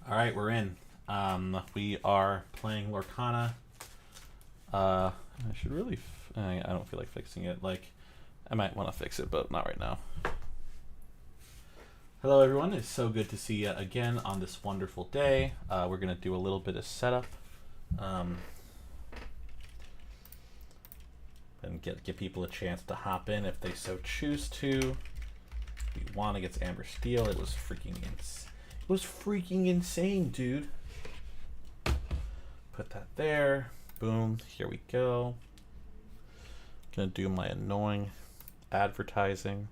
All right, we're in. We are playing Lorcana. I should really. I don't feel like fixing it. Like, I might want to fix it, but not right now. Hello, everyone. It's so good to see you again on this wonderful day. We're gonna do a little bit of setup, and give people a chance to hop in if they so choose to. We won against Amber Steel. It was freaking insane, dude. Put that there. Boom. Here we go. Gonna do my annoying advertising.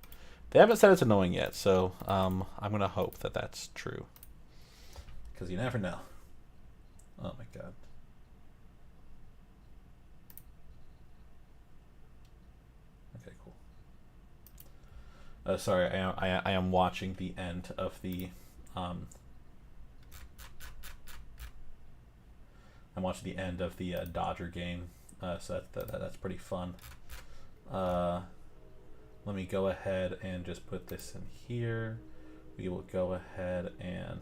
They haven't said it's annoying yet, so I'm gonna hope that that's true. Because you never know. Oh my god. Okay, cool. Sorry, I am watching the end of the I'm watching the end of the Dodger game, so that's pretty fun. Let me go ahead and just put this in here. We will go ahead and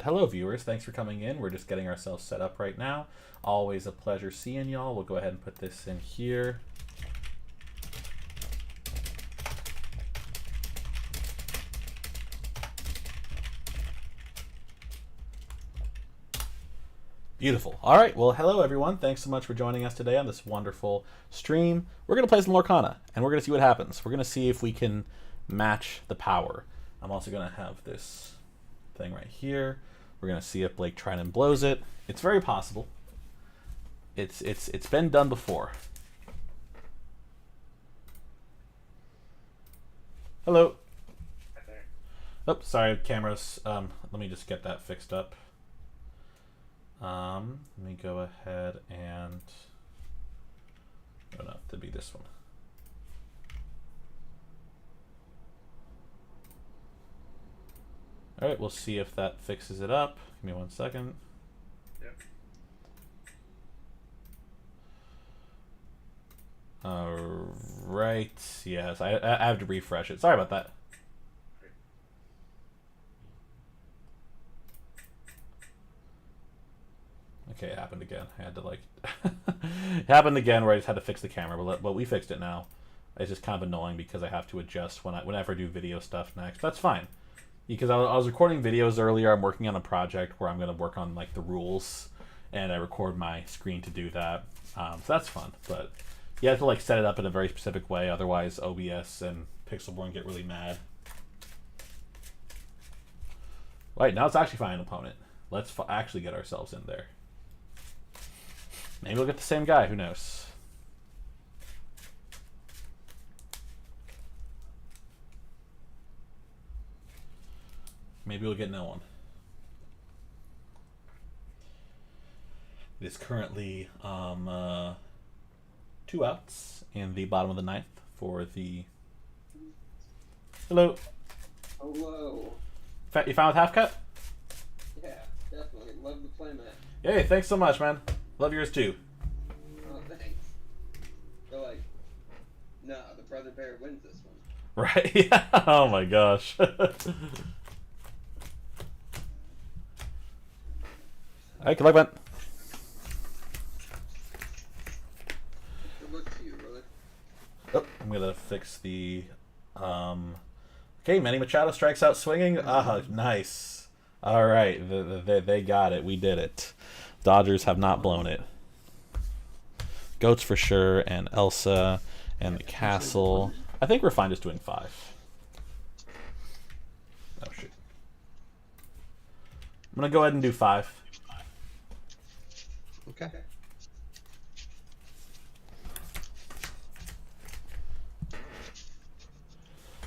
hello viewers, thanks for coming in. We're just getting ourselves set up right now. Always a pleasure seeing y'all. We'll go ahead and put this in here. Beautiful. All right. Well, hello, everyone. Thanks so much for joining us today on this wonderful stream. We're going to play some Lorcana, and we're going to see what happens. We're going to see if we can match the power. I'm also going to have this thing right here. We're going to see if Blake Trinan blows it. It's very possible. It's been done before. Hello. Oh, sorry, cameras. Let me just get that fixed up. Let me go ahead and to be this one. All right, we'll see if that fixes it up. Give me 1 second. Yep. All right. Yes, I have to refresh it. Sorry about that. Okay, it happened again. I had to it happened again where I just had to fix the camera, but we fixed it now. It's just kind of annoying because I have to adjust whenever I do video stuff next. That's fine, because I was recording videos earlier. I'm working on a project where I'm going to work on like the rules, and I record my screen to do that. So that's fun, but you have to like set it up in a very specific way, otherwise OBS and Pixelborn get really mad. Right, now it's actually finding an opponent. Let's actually get ourselves in there. Maybe we'll get the same guy. Who knows? Maybe we'll get no one. It is currently 2 outs in the bottom of the 9th for the... Hello. Hello. You found with half cut? Yeah, definitely. Love the playmat. Hey, thanks so much, man. Love yours too. Oh, thanks. They're like, no, the brother bear wins this one. Right? Yeah. Oh my gosh. All right, good luck, man. Good luck to you, brother. Oh, I'm gonna fix the. Okay, Manny Machado strikes out swinging. Ah, nice. All right, they got it. We did it. Dodgers have not blown it. Goats for sure, and Elsa, and the castle. I think we're fine just doing 5. Oh shoot. I'm gonna go ahead and do 5. Okay.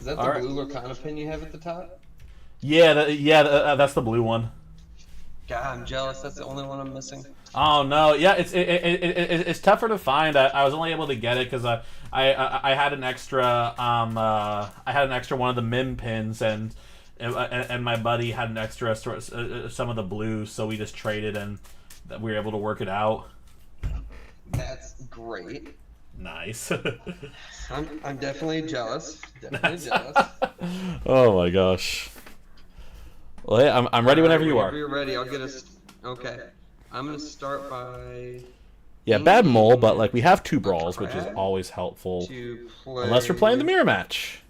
Is that the blue Lorcana pin you have at the top? Yeah, that's the blue one. God, I'm jealous. That's the only one I'm missing. Oh no, yeah, it's tougher to find. I was only able to get it because I had an extra one of the Mim pins, and my buddy had an extra some of the blues, so we just traded and we were able to work it out. That's great. Nice. I'm definitely jealous. Definitely jealous. Oh my gosh. Well, hey, I'm ready whenever you Whenever are. you're ready, I'll get us. Okay. I'm gonna start by Yeah, bad mole, but inking like we have 2 a brawls, which is crab always helpful. to Unless we're playing the play mirror match.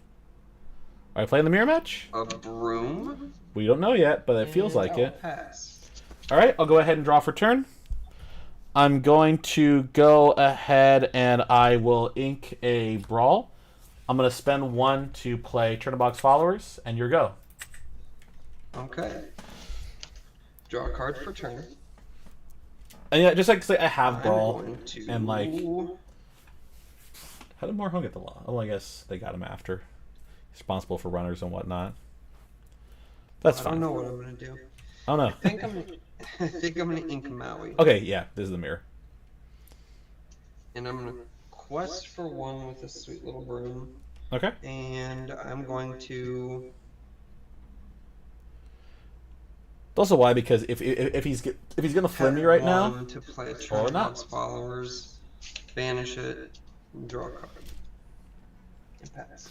Are we playing the mirror match? a broom, We don't know yet, but it feels and like I'll it. pass. All right, I'll go ahead and draw for turn. I'm going to go ahead and I will ink a brawl. I'm going to spend 1 to play Turnabox Followers, and your go. Okay. Draw a card for turn. And yeah, just like say I have I'm brawl, going to and like, how did Morhung get the law? Oh, I guess they got him after. He's responsible for runners and whatnot. That's I fine. don't know what I'm gonna do. Oh no. I think I'm gonna ink Maui, Okay, yeah, this is the mirror. and I'm gonna quest for 1 with a sweet little broom, Okay. and I'm going to. Also, why? Because if he's gonna flip me right now, 1 to play a or not. Turnabox Followers, banish it, and draw a card, and pass.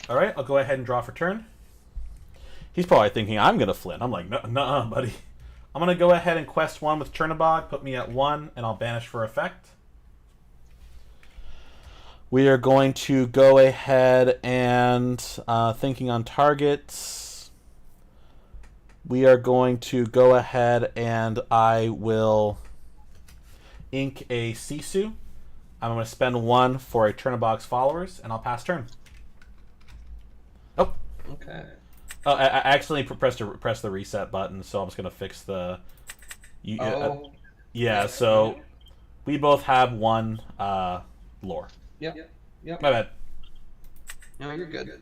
All right, I'll go ahead and draw for turn. He's probably thinking I'm gonna flint. I'm like, nuh-uh, buddy. I'm gonna go ahead and quest 1 with Chernabog, put me at 1, and I'll banish for effect. We are going to go ahead and thinking on targets. We are going to go ahead and I will ink a Sisu. I'm going to spend 1 for a Turnabox Followers, and I'll pass turn. Oh. Okay. Oh, I accidentally pressed the reset button, so I'm just going to fix the... yeah, so we both have 1 lore. Yep. Yep. My bad. No, you're good.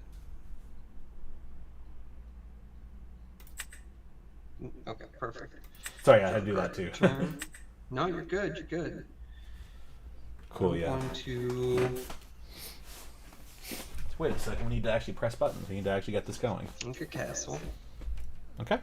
Okay, perfect. Sorry, I had to do that too. Turn. No, you're good. You're good. Cool, yeah. I'm going to Wait a second, we need to actually press buttons. We need to actually get this going. ink a castle. Okay.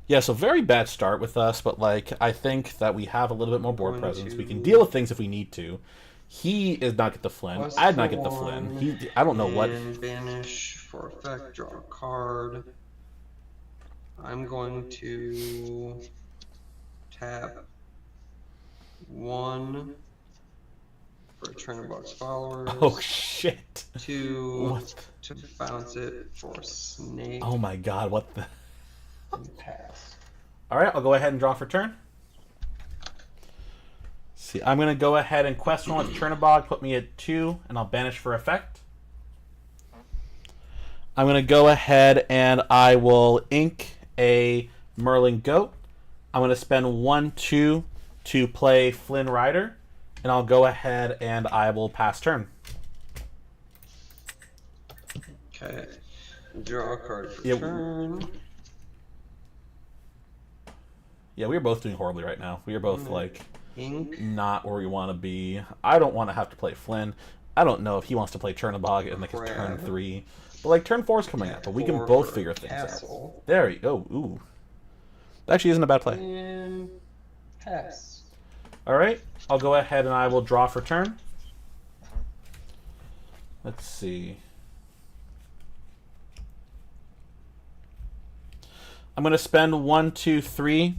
Yeah, so very bad start with us, but like I think that we have a little bit more board presence. We can deal with things if we need to. He is not get the Flynn. I did not get the Flynn. I don't know what. Banish for effect. Draw a card. I'm going to tap 1 for Turnabox Followers. Oh shit! 2 to bounce it for snake. Oh my god! What the? And pass. All right, I'll go ahead and draw for turn. See, I'm gonna go ahead and quest 1 with Chernabog, put me at 2, and I'll banish for effect. I'm gonna go ahead and I will ink a Merlin Goat. I'm gonna spend 1/2 to play Flynn Rider, and I'll go ahead and I will pass turn. Okay. Draw a card for Yeah. turn. Yeah, we are both doing horribly right now. We are both like Ink. not where we want to be. I don't want to have to play Flynn. I don't know if he wants to play Chernabog in like his turn 3. But like turn 4 is coming up, but we can both figure things castle. out. There you go. Ooh. That actually isn't a bad play. And pass. Alright, I'll go ahead and I will draw for turn. Let's see. I'm going to spend 1, 2, 3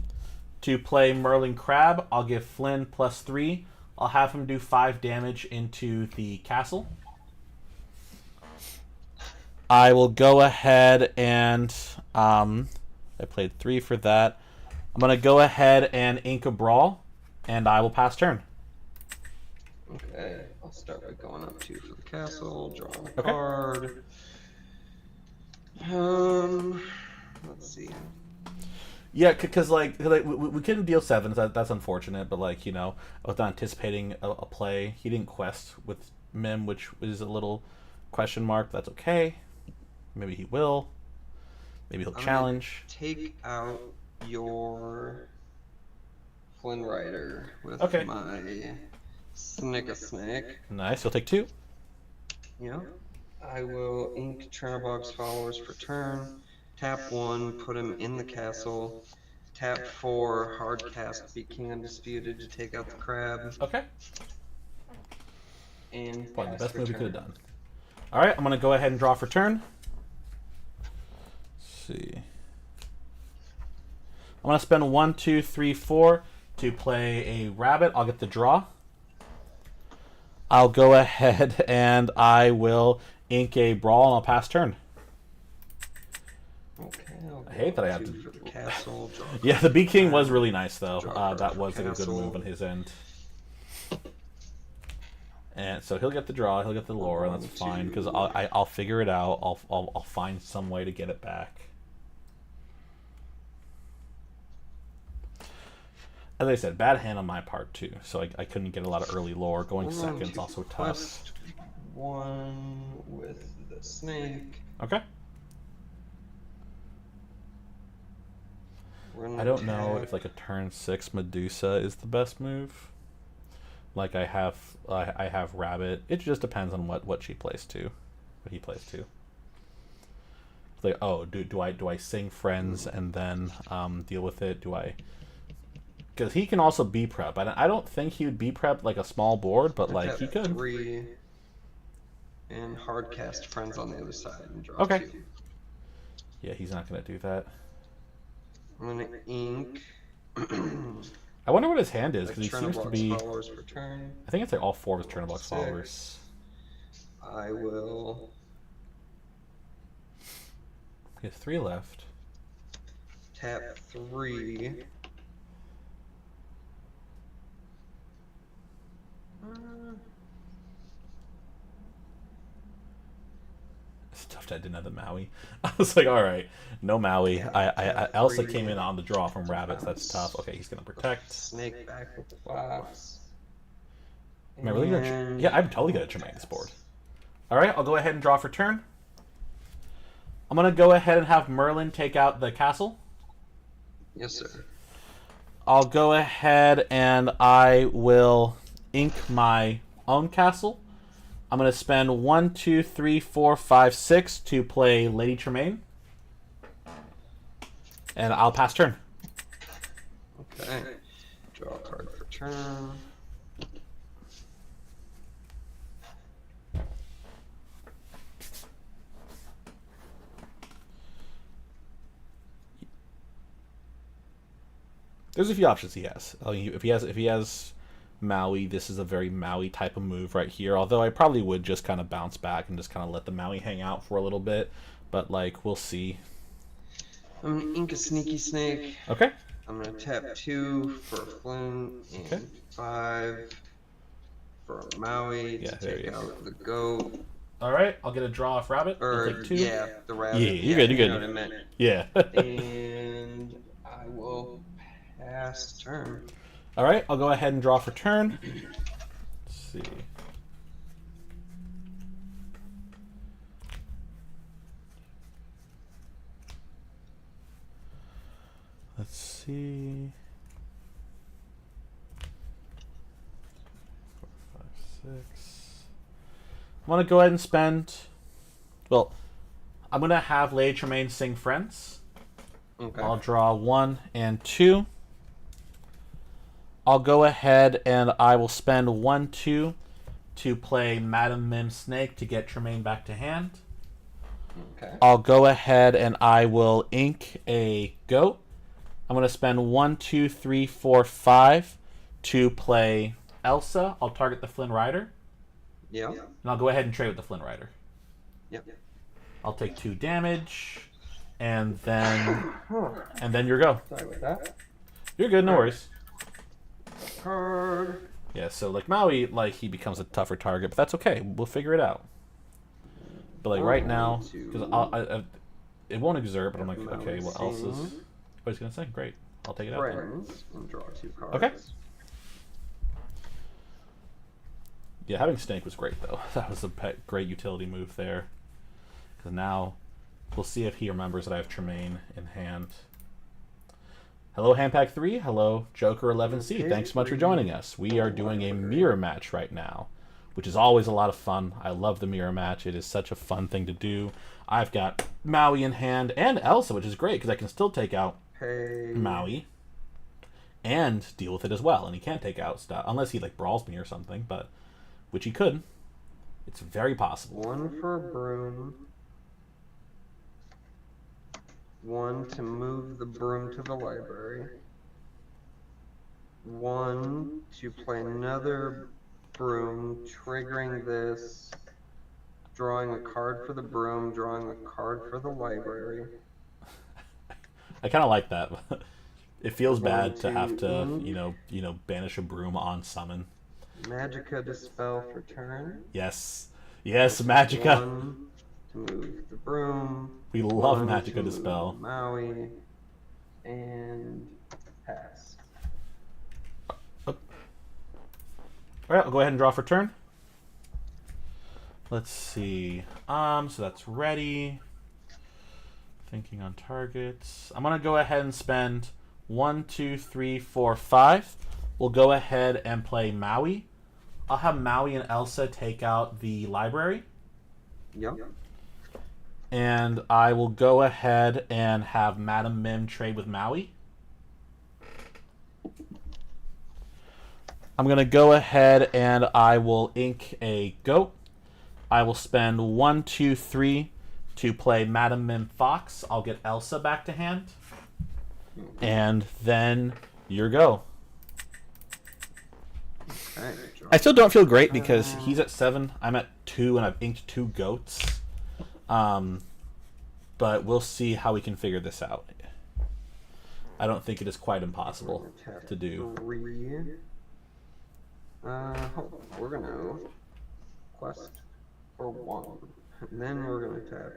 to play Merlin Crab. I'll give Flynn +3. I'll have him do 5 damage into the castle. I will go ahead and I played 3 for that. I'm going to go ahead and ink a Brawl, and I will pass turn. Okay, I'll start by going up 2 for the castle, drawing a Okay. card. Let's see. Yeah, because like we couldn't deal 7s. That's unfortunate. But like, you know, I was not anticipating a play. He didn't quest with Mim, which is a little question mark. That's okay. Maybe he will. Maybe he'll challenge. Take out your Flynn Rider with Okay. my Snake. Nice. He'll take 2. Yeah. I will ink Chernabog's Followers for turn. Tap 1, put him in the castle, Tap 4, hard cast, beat King Undisputed to take out the crab. Okay. And Probably the pass best for move we could have turn. done. All right, I'm gonna go ahead and draw for turn. Let's see. I'm gonna spend 1, 2, 3, 4 to play a rabbit. I'll get the draw. I'll go ahead and I will ink a brawl and I'll pass turn. Okay, I'll I hate that I have two to. for the castle. Draw Yeah, the B King was really nice though. Draw That for was like a good castle. move on his end. And so he'll get the draw, he'll get the lore, and that's fine because I'll figure it out. I'll find some way to get it back. As I said, bad hand on my part too, so I couldn't get a lot of early lore. Going second's also tough. Quest 1 with the snake. Okay. We're gonna I don't know attack. if like a turn 6 Medusa is the best move. Like I have Rabbit. It just depends on what she plays to, what he plays to. It's like, oh, do I sing Friends and then deal with it? Do I? Because he can also B prep. I don't think he would B prep like a small board, but like Tap he could. 3 and hard cast friends on the other side and draw Okay. 2. Yeah, he's not gonna do that. I'm gonna ink. I wonder what his hand is Like because he seems to Chernobog's be. followers for turn. I think it's like all 4 of his Chernobog 6. followers. I will He has 3 left. tap 3. It's tough that I didn't have the Maui. I was like, all right, no Maui. Yeah, Elsa 3. came in on the draw from rabbits. That's tough. Okay, he's gonna protect. Snake back with the box. Am I really gonna? And Yeah, I'm totally gonna Tremaine this board. All right, I'll go ahead and draw for turn. I'm gonna go ahead and have Merlin take out the castle. Yes, sir. I'll go ahead and I will ink my own castle. I'm gonna spend 1, 2, 3, 4, 5, 6 to play Lady Tremaine, and I'll pass turn. Okay. Draw a card for turn. There's a few options he has. If he has Maui, this is a very Maui type of move right here. Although I probably would just kind of bounce back and just kind of let the Maui hang out for a little bit. But like we'll see. I'm gonna ink a sneaky snake. Okay. I'm gonna tap 2 for a Flynn and Okay. 5 for a Maui Yeah, to there take he is. out the goat. All right. I'll get a draw off rabbit. I'll Or take 2. yeah, the rabbit. Yeah, you're good, you're You good. know what I meant. Yeah. And I will pass turn. All right. I'll go ahead and draw for turn. Let's see. Let's see. 4, 5, 6. I'm gonna go ahead and spend. Well, I'm gonna have Lady Tremaine sing Friends. Okay. I'll draw 1 and 2. I'll go ahead and I will spend 1, 2 to play Madam Mim Snake to get Tremaine back to hand. Okay. I'll go ahead and I will ink a goat. I'm going to spend 1, 2, 3, 4, 5 to play Elsa. I'll target the Flynn Rider. Yeah. And I'll go ahead and trade with the Flynn Rider. Yep. I'll take 2 damage. And then you're go. Sorry about that. You're good, no worries. Card. Yeah, so like Maui, like he becomes a tougher target, but that's okay. We'll figure it out. But like right now, because it won't exert, but I'm like, okay, what else is? What he's gonna say? Great, I'll take it out. Then. Friends. And draw 2 cards. Okay. Yeah, having Snake was great though. That was a great utility move there. Because now we'll see if he remembers that I have Tremaine in hand. Hello, Handpack 3. Hello, Joker11C. Okay, Thanks so much for joining us. We are doing a mirror match right now, which is always a lot of fun. I love the mirror match. It is such a fun thing to do. I've got Maui in hand and Elsa, which is great because I can still take out pay Maui and deal with it as well. And he can't take out stuff unless he like brawls me or something, but which he could. It's very possible. 1 for a broom. 1 to move the broom to the library. 1 to play another broom, triggering this, drawing a card for the broom, drawing a card for the library. I kind of like that. It feels bad to 1, have 2, to, you know, banish a broom on summon. Magicka dispel for turn. Yes. Yes, Magicka. 1 to move the broom. We love 1 Magicka to dispel. move Maui. And pass. Alright, I'll go ahead and draw for turn. Let's see. So that's ready. Thinking on targets. I'm gonna go ahead and spend 1, 2, 3, 4, 5. We'll go ahead and play Maui. I'll have Maui and Elsa take out the library. Yep. And I will go ahead and have Madam Mim trade with Maui. I'm going to go ahead and I will ink a goat. I will spend 1, 2, 3 to play Madam Mim Fox. I'll get Elsa back to hand. And then your go. Okay, I still don't feel great because he's at 7, I'm at 2, and I've inked 2 goats. But we'll see how we can figure this out. I don't think it is quite impossible to do. 3. We're gonna quest for 1. And then we're gonna tap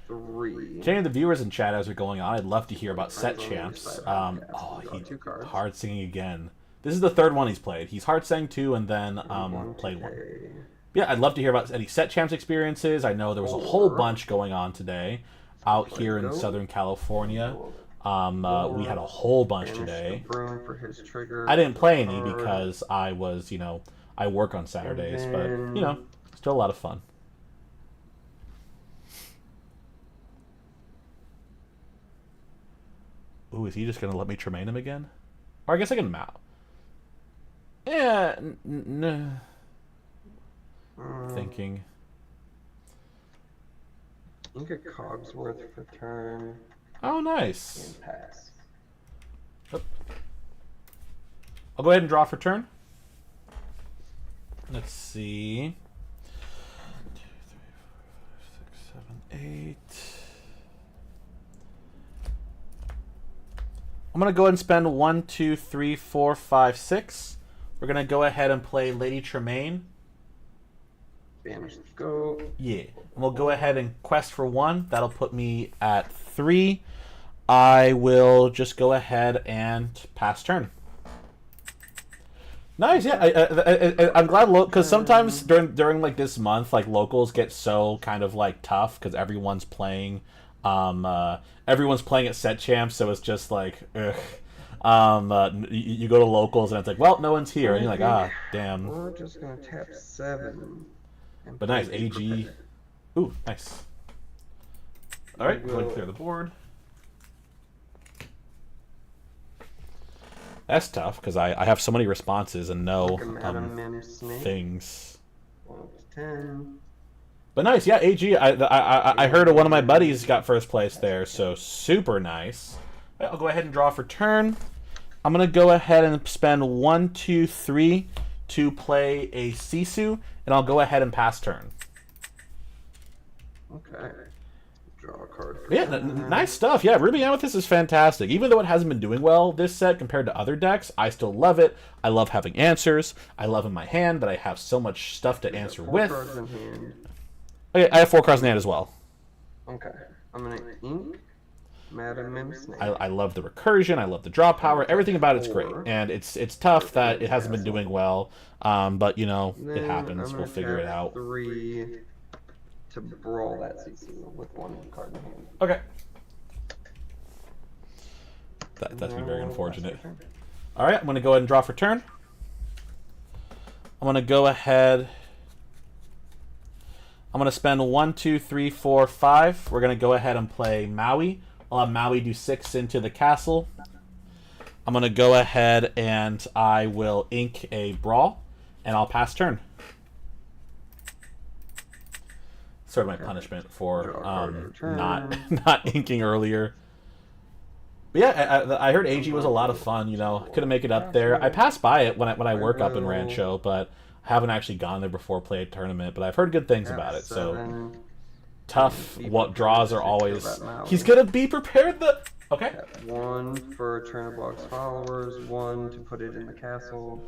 3. Checking the viewers in chat as we're going on, I'd love to hear about set Friends on champs. the side. He 2 cards. hard singing again. This is the 3rd one he's played. He's hard sang 2 and then played 1. pay. Yeah, I'd love to hear about any set champs experiences. I know there was a whole bunch going on today out here in Southern California. We had a whole bunch Banish today. the broom for his trigger. I didn't play any card. because I was, I work on Saturdays, but, then- still a lot of fun. Ooh, is he just going to let me Tremaine him again? Or I guess I can mount. Yeah, thinking. You get Cogsworth for turn Oh, nice. and pass. I'll go ahead and draw for turn. Let's see. 2, 3, 4, 5, 6, 7, 8. I'm going to go ahead and spend 1, 2, 3, 4, 5, 6. We're going to go ahead and play Lady Tremaine. Banish the goat. Yeah. And we'll go ahead and quest for 1. That'll put me at 3. I will just go ahead and pass turn. Nice, yeah. I'm glad because sometimes during like this month, like locals get so kind of like tough because everyone's playing at set champs, so it's just like, ugh. You go to locals and it's like, well, no one's here, and you're like, ah, damn. We're just gonna tap 7. and But nice, play AG. prepare. Ooh, nice. All right, go ahead and clear the board. That's tough because I have so many responses and no Madam Mim Snake. things. 1 to 10. But nice, yeah. AG. I heard one of my buddies got first place there, so super nice. I'll go ahead and draw for turn. I'm gonna go ahead and spend 1, 2, 3 to play a Sisu, and I'll go ahead and pass turn. Okay. Draw a card. For Yeah, turn. nice stuff. Yeah, Ruby Amethyst is fantastic. Even though it hasn't been doing well this set compared to other decks, I still love it. I love having answers. I love in my hand that I have so much stuff to answer 4 with. cards in hand. Okay, I have 4 cards in hand as well. Okay. I'm gonna ink Madam Mim Snake. I love the recursion. I love the draw power. Everything about it's great, and it's tough that it hasn't been doing well. But it Then happens. I'm We'll gonna figure it tap out. 3 to brawl that CC with 1 card in hand. Okay. That's been very Now, unfortunate. pass your turn. All right, I'm gonna go ahead and draw for turn. I'm gonna go ahead. I'm gonna spend 1, 2, 3, 4, 5. We're gonna go ahead and play Maui. I'll have Maui do 6 into the castle. I'm going to go ahead and I will ink a Brawl, and I'll pass turn. Sort of my punishment for not inking earlier. But yeah, I heard AG was a lot of fun. You know, couldn't make it up there. I passed by it when I work up in Rancho, but I haven't actually gone there before, played a tournament. But I've heard good things about it. So tough. What draws are always. He's gonna be prepared. Okay. 1 for Chernobog's followers. 1 to put it in the castle.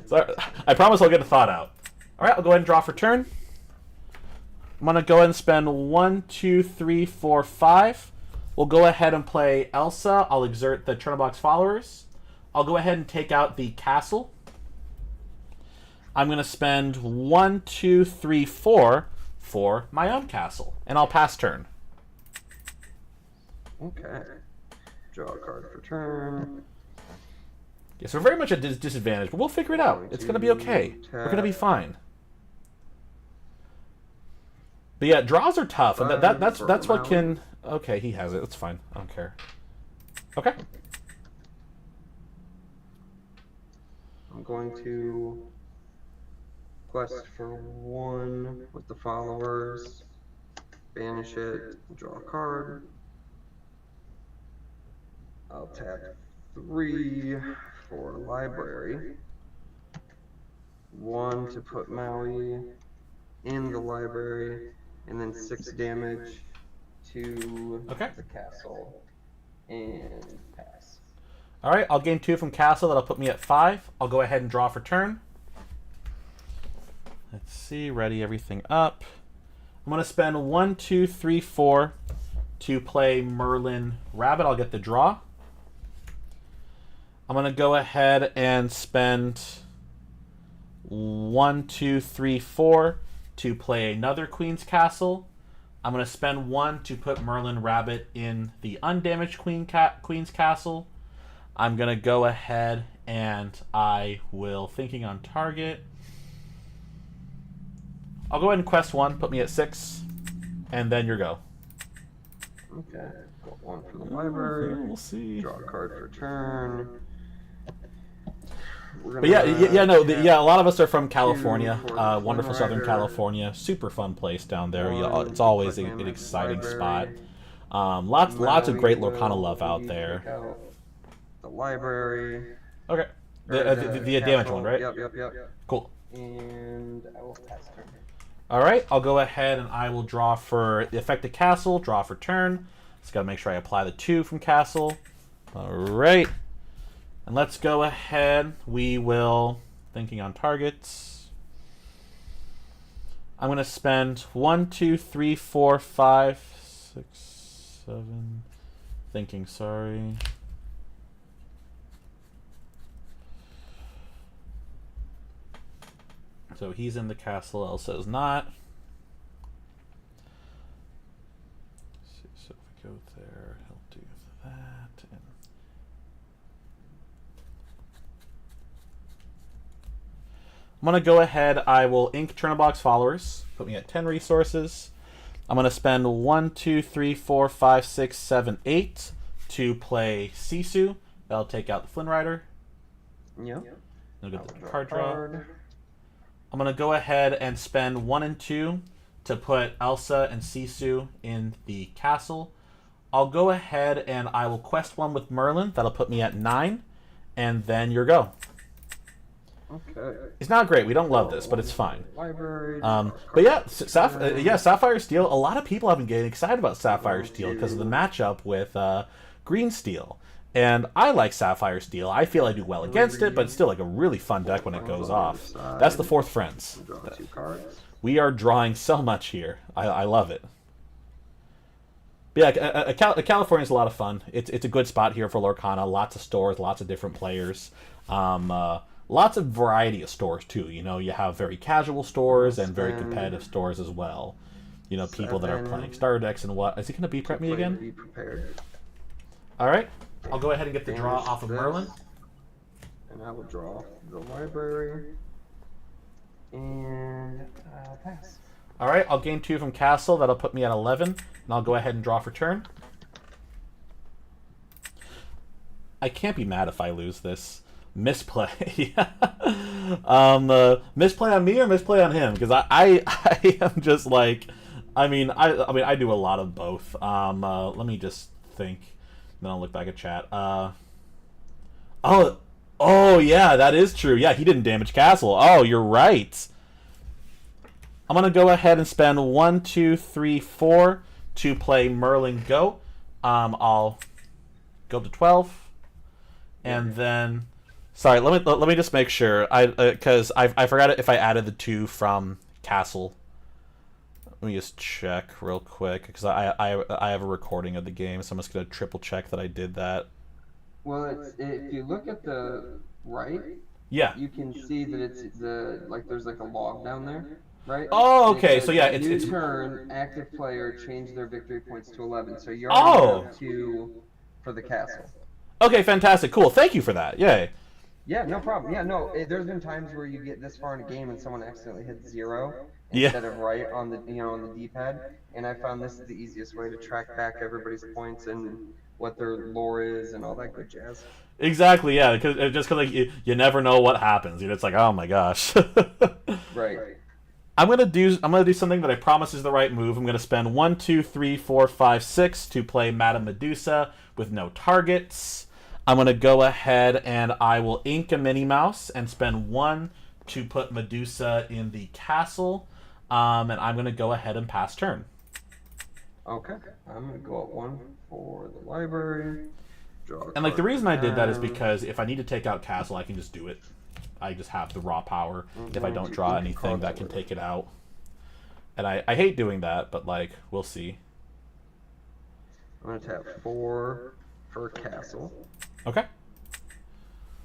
So, I promise I'll get the thought out. All right, I'll go ahead and draw for turn. I'm gonna go ahead and spend 1, 2, 3, 4, 5. We'll go ahead and play Elsa. I'll exert the Chernobog's followers. I'll go ahead and take out the castle. I'm going to spend 1, 2, 3, 4 for my own castle. And I'll pass turn. Okay. Draw a card for turn. Yes, we're very much at a disadvantage, but we'll figure it out. It's going to be okay. We're going to be fine. But yeah, draws are tough, and that's what can... Okay, he has it. That's fine. I don't care. Okay. I'm going to quest for 1 with the followers, banish it, draw a card. I'll tap 3 for library. 1 to put Maui in the library, and then 6 damage to the castle, and pass. Alright, I'll gain 2 from castle. That'll put me at 5. I'll go ahead and draw for turn. Let's see, ready everything up. I'm going to spend 1, 2, 3, 4 to play Merlin Rabbit. I'll get the draw. I'm going to go ahead and spend 1, 2, 3, 4 to play another Queen's Castle. I'm going to spend 1 to put Merlin Rabbit in the undamaged Queen's Castle. I'm going to go ahead and I will, thinking on target, I'll go ahead and quest 1, put me at 6, and then your go. Okay, got 1 for the library. We'll see. Draw a card for turn. But yeah, a lot of us are from California, wonderful Southern California. Super fun place down there. It's always an exciting spot. Lots of great Lorcana love out there. The library. Okay. The damage one, right? Yep. Cool. And I will pass turn. All right, I'll go ahead and I will draw for the affected castle, draw for turn. Just got to make sure I apply the 2 from castle. All right. And let's go ahead. We will, thinking on targets. I'm going to spend 1, 2, 3, 4, 5, 6, 7. Thinking, sorry. So he's in the castle, Elsa is not. So if we go there, he'll do that. And I'm going to go ahead. I will ink Chernobog's followers. Put me at 10 resources. I'm going to spend 1, 2, 3, 4, 5, 6, 7, 8 to play Sisu. That'll take out the Flynn Rider. Yep. I'll get the card draw. I'm going to go ahead and spend 1 and 2 to put Elsa and Sisu in the castle. I'll go ahead and I will quest 1 with Merlin. That'll put me at 9. And then your go. Okay. It's not great. We don't love this, but it's fine. Library. But yeah, Sapphire Steel. A lot of people have been getting excited about Sapphire Steel because of the matchup with Green Steel. And I like Sapphire Steel. I feel I do well against it, but it's still like a really fun deck when it goes off. That's the 4th Friends. Draw 2 cards. We are drawing so much here. I love it. But yeah, California's a lot of fun. It's a good spot here for Lorcana. Lots of stores, lots of different players. Lots of variety of stores too. You know, you have very casual stores and very competitive stores as well. You know, people that are playing starter decks and what. Is he going to be prep me again? Be prepared. All right. I'll go ahead and get the draw off of Merlin. And I will draw the library. And pass. All right. I'll gain 2 from castle. That'll put me at 11. And I'll go ahead and draw for turn. I can't be mad if I lose this. Misplay. Misplay on me or misplay on him? Because I am just like, I mean I do a lot of both. Let me just think. Then I'll look back at chat. Oh yeah, that is true. Yeah, he didn't damage Castle. Oh, you're right. I'm gonna go ahead and spend 1, 2, 3, 4 to play Merlin Go. I'll go up to 12, and then. Sorry, let me just make sure. Because I forgot if I added the 2 from Castle. Let me just check real quick because I have a recording of the game, so I'm just gonna triple check that I did that. Well, if you look at the right, Yeah. you can see that it's there's like a log down there, right? Oh, okay. So yeah, new it's turn, active player change their victory points to 11. So you're Oh. up 2 for the castle. Okay, fantastic, cool. Thank you for that. Yay. Yeah, no problem. Yeah, no. There's been times where you get this far in a game and someone accidentally hits 0 Yeah. instead of right on the on the D-pad, and I found this is the easiest way to track back everybody's points and what their lore is and all that good jazz. Exactly. Yeah. Because like you never know what happens. It's like, oh my gosh. Right. I'm gonna do something that I promise is the right move. I'm gonna spend 1, 2, 3, 4, 5, 6 to play Madame Medusa with no targets. I'm gonna go ahead and I will ink a Minnie Mouse and spend 1 to put Medusa in the castle. And I'm gonna go ahead and pass turn. Okay. I'm gonna go up 1 for the library. Draw. And like the reason I did that is because if I need to take out castle, I can just do it. I just have the raw power. If I don't draw anything, that can take it out. And I hate doing that, but like we'll see. I'm gonna tap 4 for castle. Okay.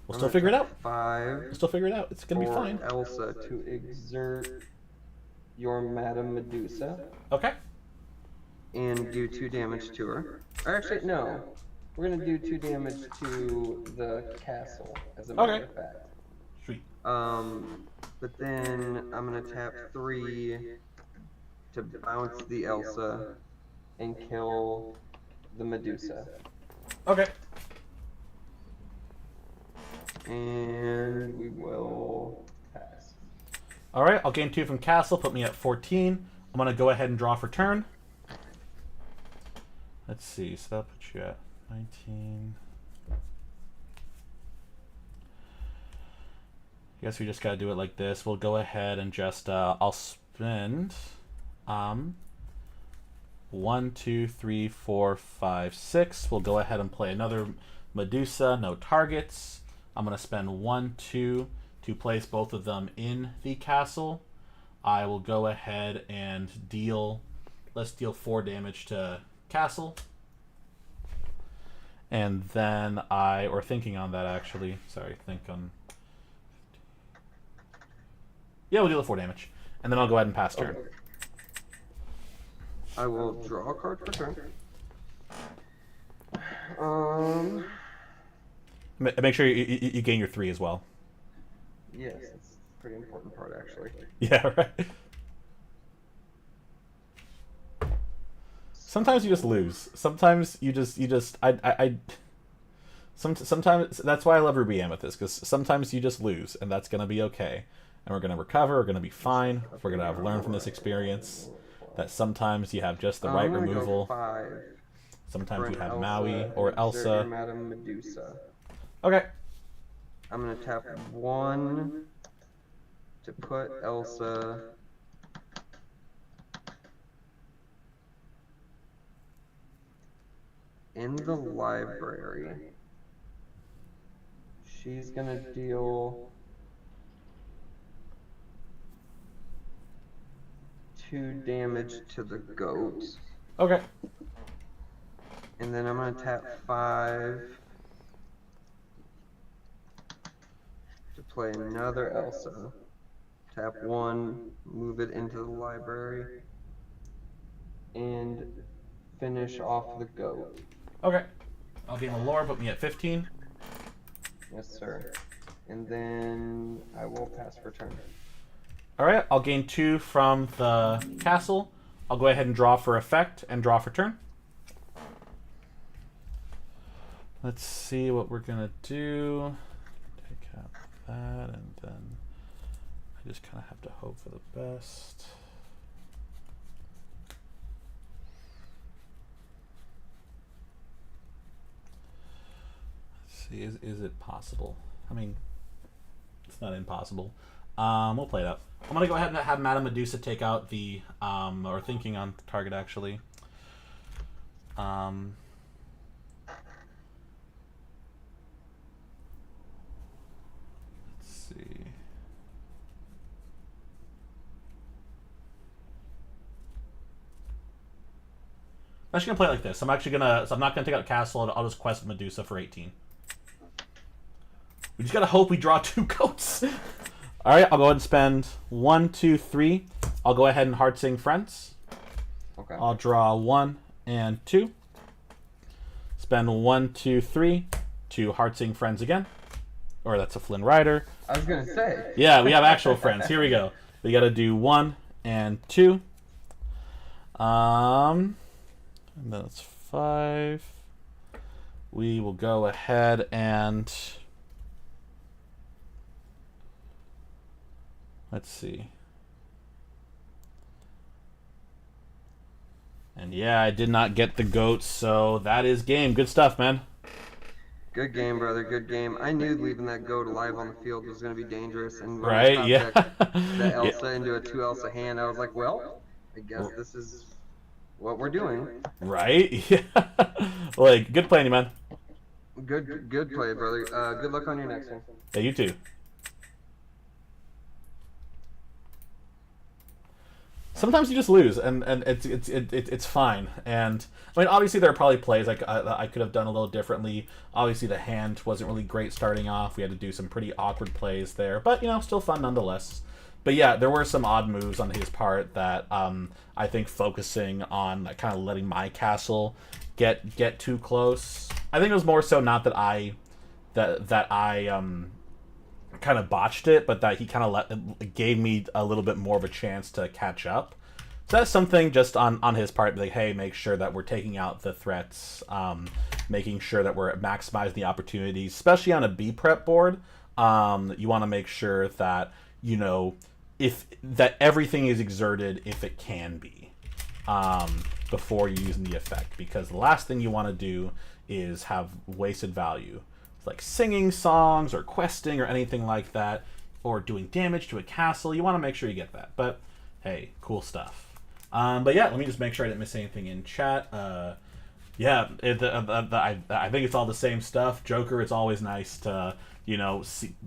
We'll still figure it out. 5. We'll still figure it out. It's gonna be for fine. Elsa to exert your Madame Medusa Okay. and do 2 damage to her. Or actually, no. We're gonna do 2 damage to the castle, as a matter of fact. Sweet. But then I'm gonna tap 3 to bounce the Elsa and kill the Medusa. Okay. And we will pass. All right. I'll gain 2 from castle. Put me at 14. I'm gonna go ahead and draw for turn. Let's see. So that'll put you at 19. I guess we just gotta do it like this. We'll go ahead and just I'll spend 1, 2, 3, 4, 5, 6. We'll go ahead and play another Medusa, no targets. I'm gonna spend 1, 2 to place both of them in the castle. I will go ahead and let's deal 4 damage to castle. And then or thinking on that actually, sorry, yeah, we'll deal the 4 damage. And then I'll go ahead and pass turn. Okay. I will draw a card for turn. Make sure you gain your 3 as well. Yes, it's a pretty important part actually. Yeah, right. Sometimes you just lose. Sometimes sometimes that's why I love Ruby Amethyst, because sometimes you just lose, and that's gonna be okay. And we're gonna recover, we're gonna be fine. We're gonna have learned from this experience that sometimes you have just the right removal. Go 5 Sometimes you have Elsa Maui or and Elsa. exert your Madame Medusa. Okay. I'm gonna tap 1 to put Elsa in the library. She's gonna deal 2 damage to the goat. Okay. And then I'm gonna tap 5 to play another Elsa. Tap 1, move it into the library, and finish off the goat. Okay. I'll gain the lore, put me at 15. Yes, sir. And then I will pass for turn. Alright, I'll gain 2 from the castle. I'll go ahead and draw for effect and draw for turn. Let's see what we're gonna do. Take out that, and then I just kind of have to hope for the best. Let's see, is it possible? I mean, it's not impossible. We'll play it up. I'm gonna go ahead and have Madame Medusa take out the or thinking on target actually. Let's see. I'm actually gonna play it like this. I'm not gonna take out Castle. I'll just quest Medusa for 18. We just gotta hope we draw 2 goats. All right, I'll go ahead and spend 1, 2, 3. I'll go ahead and Heart Sing Friends. Okay. I'll draw 1 and 2. Spend 1, 2, 3 to Heart Sing Friends again. Or that's a Flynn Rider. I was gonna say. Yeah, we have actual friends. Here we go. We gotta do 1 and 2. And that's 5. We will go ahead and let's see. And yeah, I did not get the goats, so that is game. Good stuff, man. Good game, brother. Good game. I knew leaving that goat alive on the field was going to be dangerous, and when Right? I Yeah. that Elsa into a 2 Elsa hand, I was like, well, I guess this is what we're doing. Right? Yeah. Like, good playing, you, man. Good play, brother. Good luck on your next one. Yeah, you too. Sometimes you just lose, and it's fine. And I mean, obviously there are probably plays like I could have done a little differently. Obviously the hand wasn't really great starting off. We had to do some pretty awkward plays there, but you know, still fun nonetheless. But yeah, there were some odd moves on his part that I think focusing on like, kind of letting my castle get too close. I think it was more so not that I kind of botched it, but that he kind of gave me a little bit more of a chance to catch up. So that's something just on his part, like, hey, make sure that we're taking out the threats, making sure that we're maximizing the opportunities, especially on a B prep board. You want to make sure that, you know, that everything is exerted if it can be, before you're using the effect, because the last thing you want to do is have wasted value. Like singing songs or questing or anything like that, or doing damage to a castle. You want to make sure you get that. But hey, cool stuff. But yeah, let me just make sure I didn't miss anything in chat. Yeah, I think it's all the same stuff. Joker, it's always nice to, you know,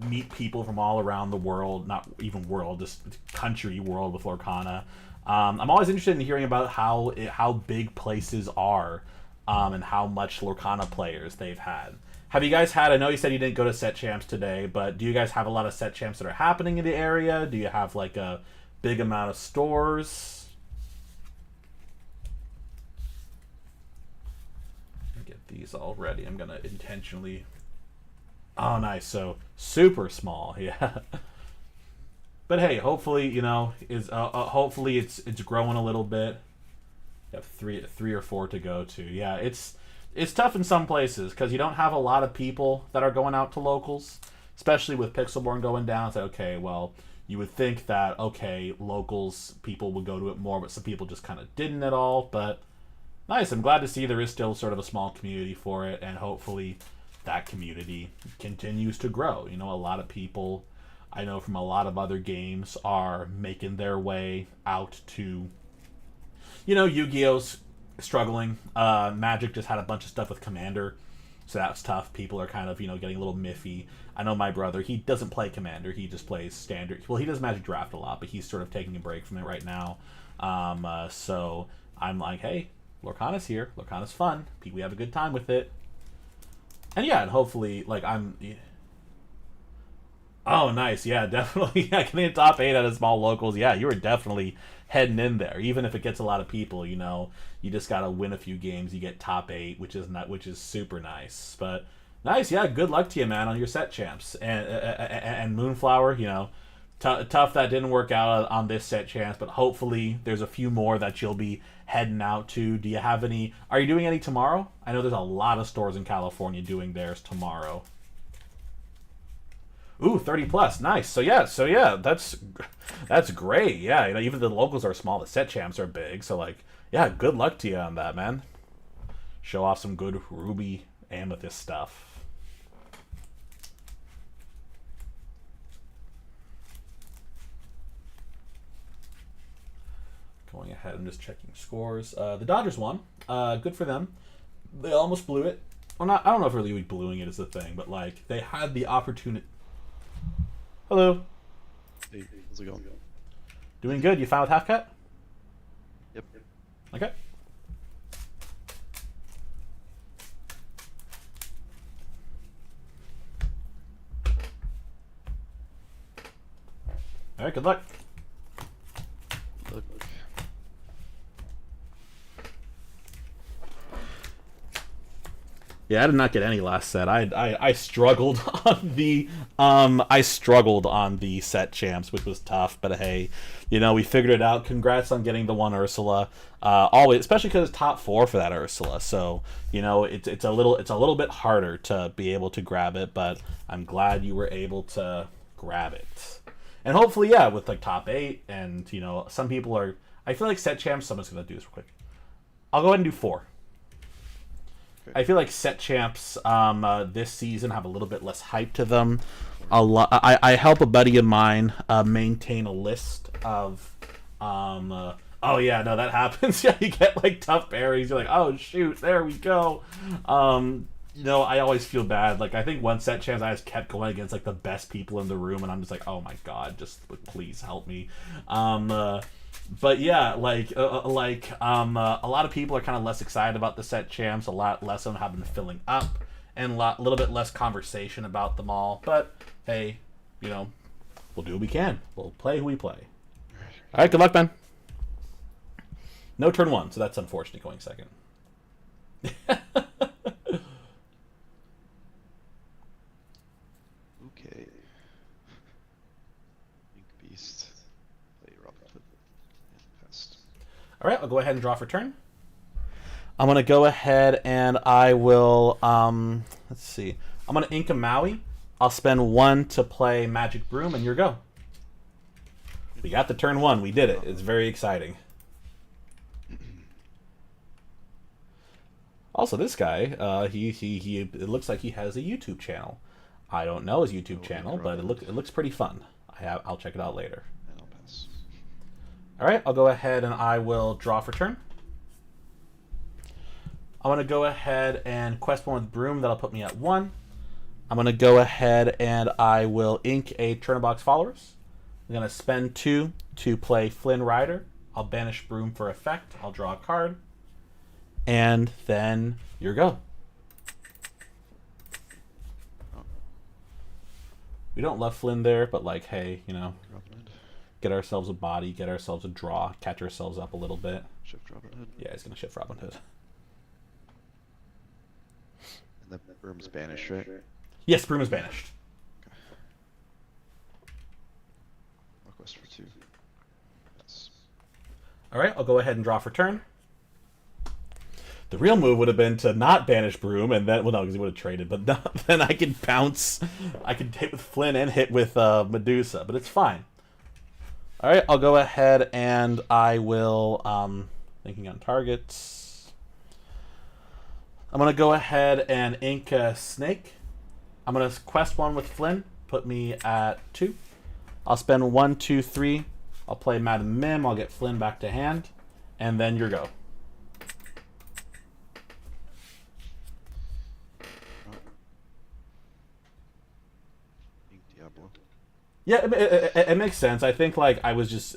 meet people from all around the world, not even world, just country world with Lorcana. I'm always interested in hearing about how big places are, and how much Lorcana players they've had. Have you guys had, I know you said you didn't go to set champs today, but do you guys have a lot of set champs that are happening in the area? Do you have like a big amount of stores? Get these all ready. I'm going to intentionally... Oh, nice. So super small. Yeah. But hey, hopefully, you know, hopefully it's growing a little bit. You have three or four to go to. Yeah, it's tough in some places because you don't have a lot of people that are going out to locals, especially with Pixelborn going down. It's like, okay, well, you would think that, okay, locals, people would go to it more, but some people just kind of didn't at all. But nice. I'm glad to see there is still sort of a small community for it, and hopefully that community continues to grow. You know, a lot of people I know from a lot of other games are making their way out to, you know, Yu-Gi-Oh's struggling. Magic just had a bunch of stuff with Commander, so that's tough. People are kind of, you know, getting a little miffy. I know my brother, he doesn't play Commander, he just plays Standard. Well, he does Magic Draft a lot, but he's sort of taking a break from it right now. So I'm like, hey, Lorcana's here. Lorcana's fun. We have a good time with it. And yeah, and hopefully, like, oh, nice. Yeah, definitely. Yeah, getting a top 8 out of small locals. Yeah, you were definitely heading in there. Even if it gets a lot of people, you know, you just got to win a few games. You get top 8, which is super nice. But nice. Yeah, good luck to you, man, on your set champs. And Moonflower, you know, Tough that didn't work out on this set chance, but hopefully there's a few more that you'll be heading out to. Do you have any? Are you doing any tomorrow? I know there's a lot of stores in California doing theirs tomorrow. Ooh, 30 plus, nice. So yeah, that's great. Yeah, you know, even the locals are small. The set champs are big. So like, yeah, good luck to you on that, man. Show off some good ruby amethyst stuff. Going ahead, I'm just checking scores. The Dodgers won. Good for them. They almost blew it. Well, not. I don't know if really blowing it is the thing, but like they had the opportunity. Hello. Hey, how's it going? Doing good. You fine with half cut? Yep. Okay. All right. Good luck. Look. Yeah, I did not get any last set. I struggled on the set champs, which was tough. But hey, you know, we figured it out. Congrats on getting the one Ursula. Always, especially because it's top 4 for that Ursula. So you know, it's a little bit harder to be able to grab it. But I'm glad you were able to grab it. And hopefully, yeah, with like top 8, and you know, some people are. I feel like set champs. Someone's gonna do this real quick. I'll go ahead and do 4. I feel like set champs this season have a little bit less hype to them. I help a buddy of mine maintain a list of. Oh yeah, no, that happens. Yeah, you get like tough pairings. You're like, oh shoot, there we go. You know, I always feel bad. Like I think one set champs I just kept going against like the best people in the room, and I'm just like, oh my god, just please help me. But yeah, a lot of people are kind of less excited about the set champs. A lot less of them have been filling up, and a little bit less conversation about them all. But hey, you know, we'll do what we can. We'll play who we play. All right, good luck, Ben. No turn 1, so that's unfortunate going second. Okay. Ink Beast. Play Robin Hood. And Pest. All right, I'll go ahead and draw for turn. I'm gonna go ahead and I will. Let's see. I'm gonna ink a Maui. I'll spend 1 to play Magic Broom, and your go. We got the turn 1. We did it. It's very exciting. Also, this guy, he it looks like he has a YouTube channel. I don't know his YouTube channel, but it looks pretty fun. I'll check it out later. And I'll pass. All right, I'll go ahead and I will draw for turn. I'm going to go ahead and quest 1 with Broom. That'll put me at 1. I'm going to go ahead and I will ink a Turnabox Followers. I'm going to spend 2 to play Flynn Rider. I'll banish Broom for effect. I'll draw a card. And then your go. We don't love Flynn there, but like, hey, you know, get ourselves a body, get ourselves a draw, catch ourselves up a little bit. Shift Robin Hood. Yeah, he's going to shift Robin Hood. And the Broom's banished, right? Yes, Broom is banished. Okay. Request for 2. Yes. All right, I'll go ahead and draw for turn. The real move would have been to not banish Broom, and then, well, no, because he would have traded, but then I could bounce. I could hit with Flynn and hit with Medusa, but it's fine. All right, I'll go ahead and I will, thinking on targets. I'm going to go ahead and ink a Snake. I'm going to quest 1 with Flynn, put me at 2. I'll spend 1, 2, 3. I'll play Madam Mim. I'll get Flynn back to hand, and then your go. Ink Diablo. Yeah, it makes sense. I think like I was just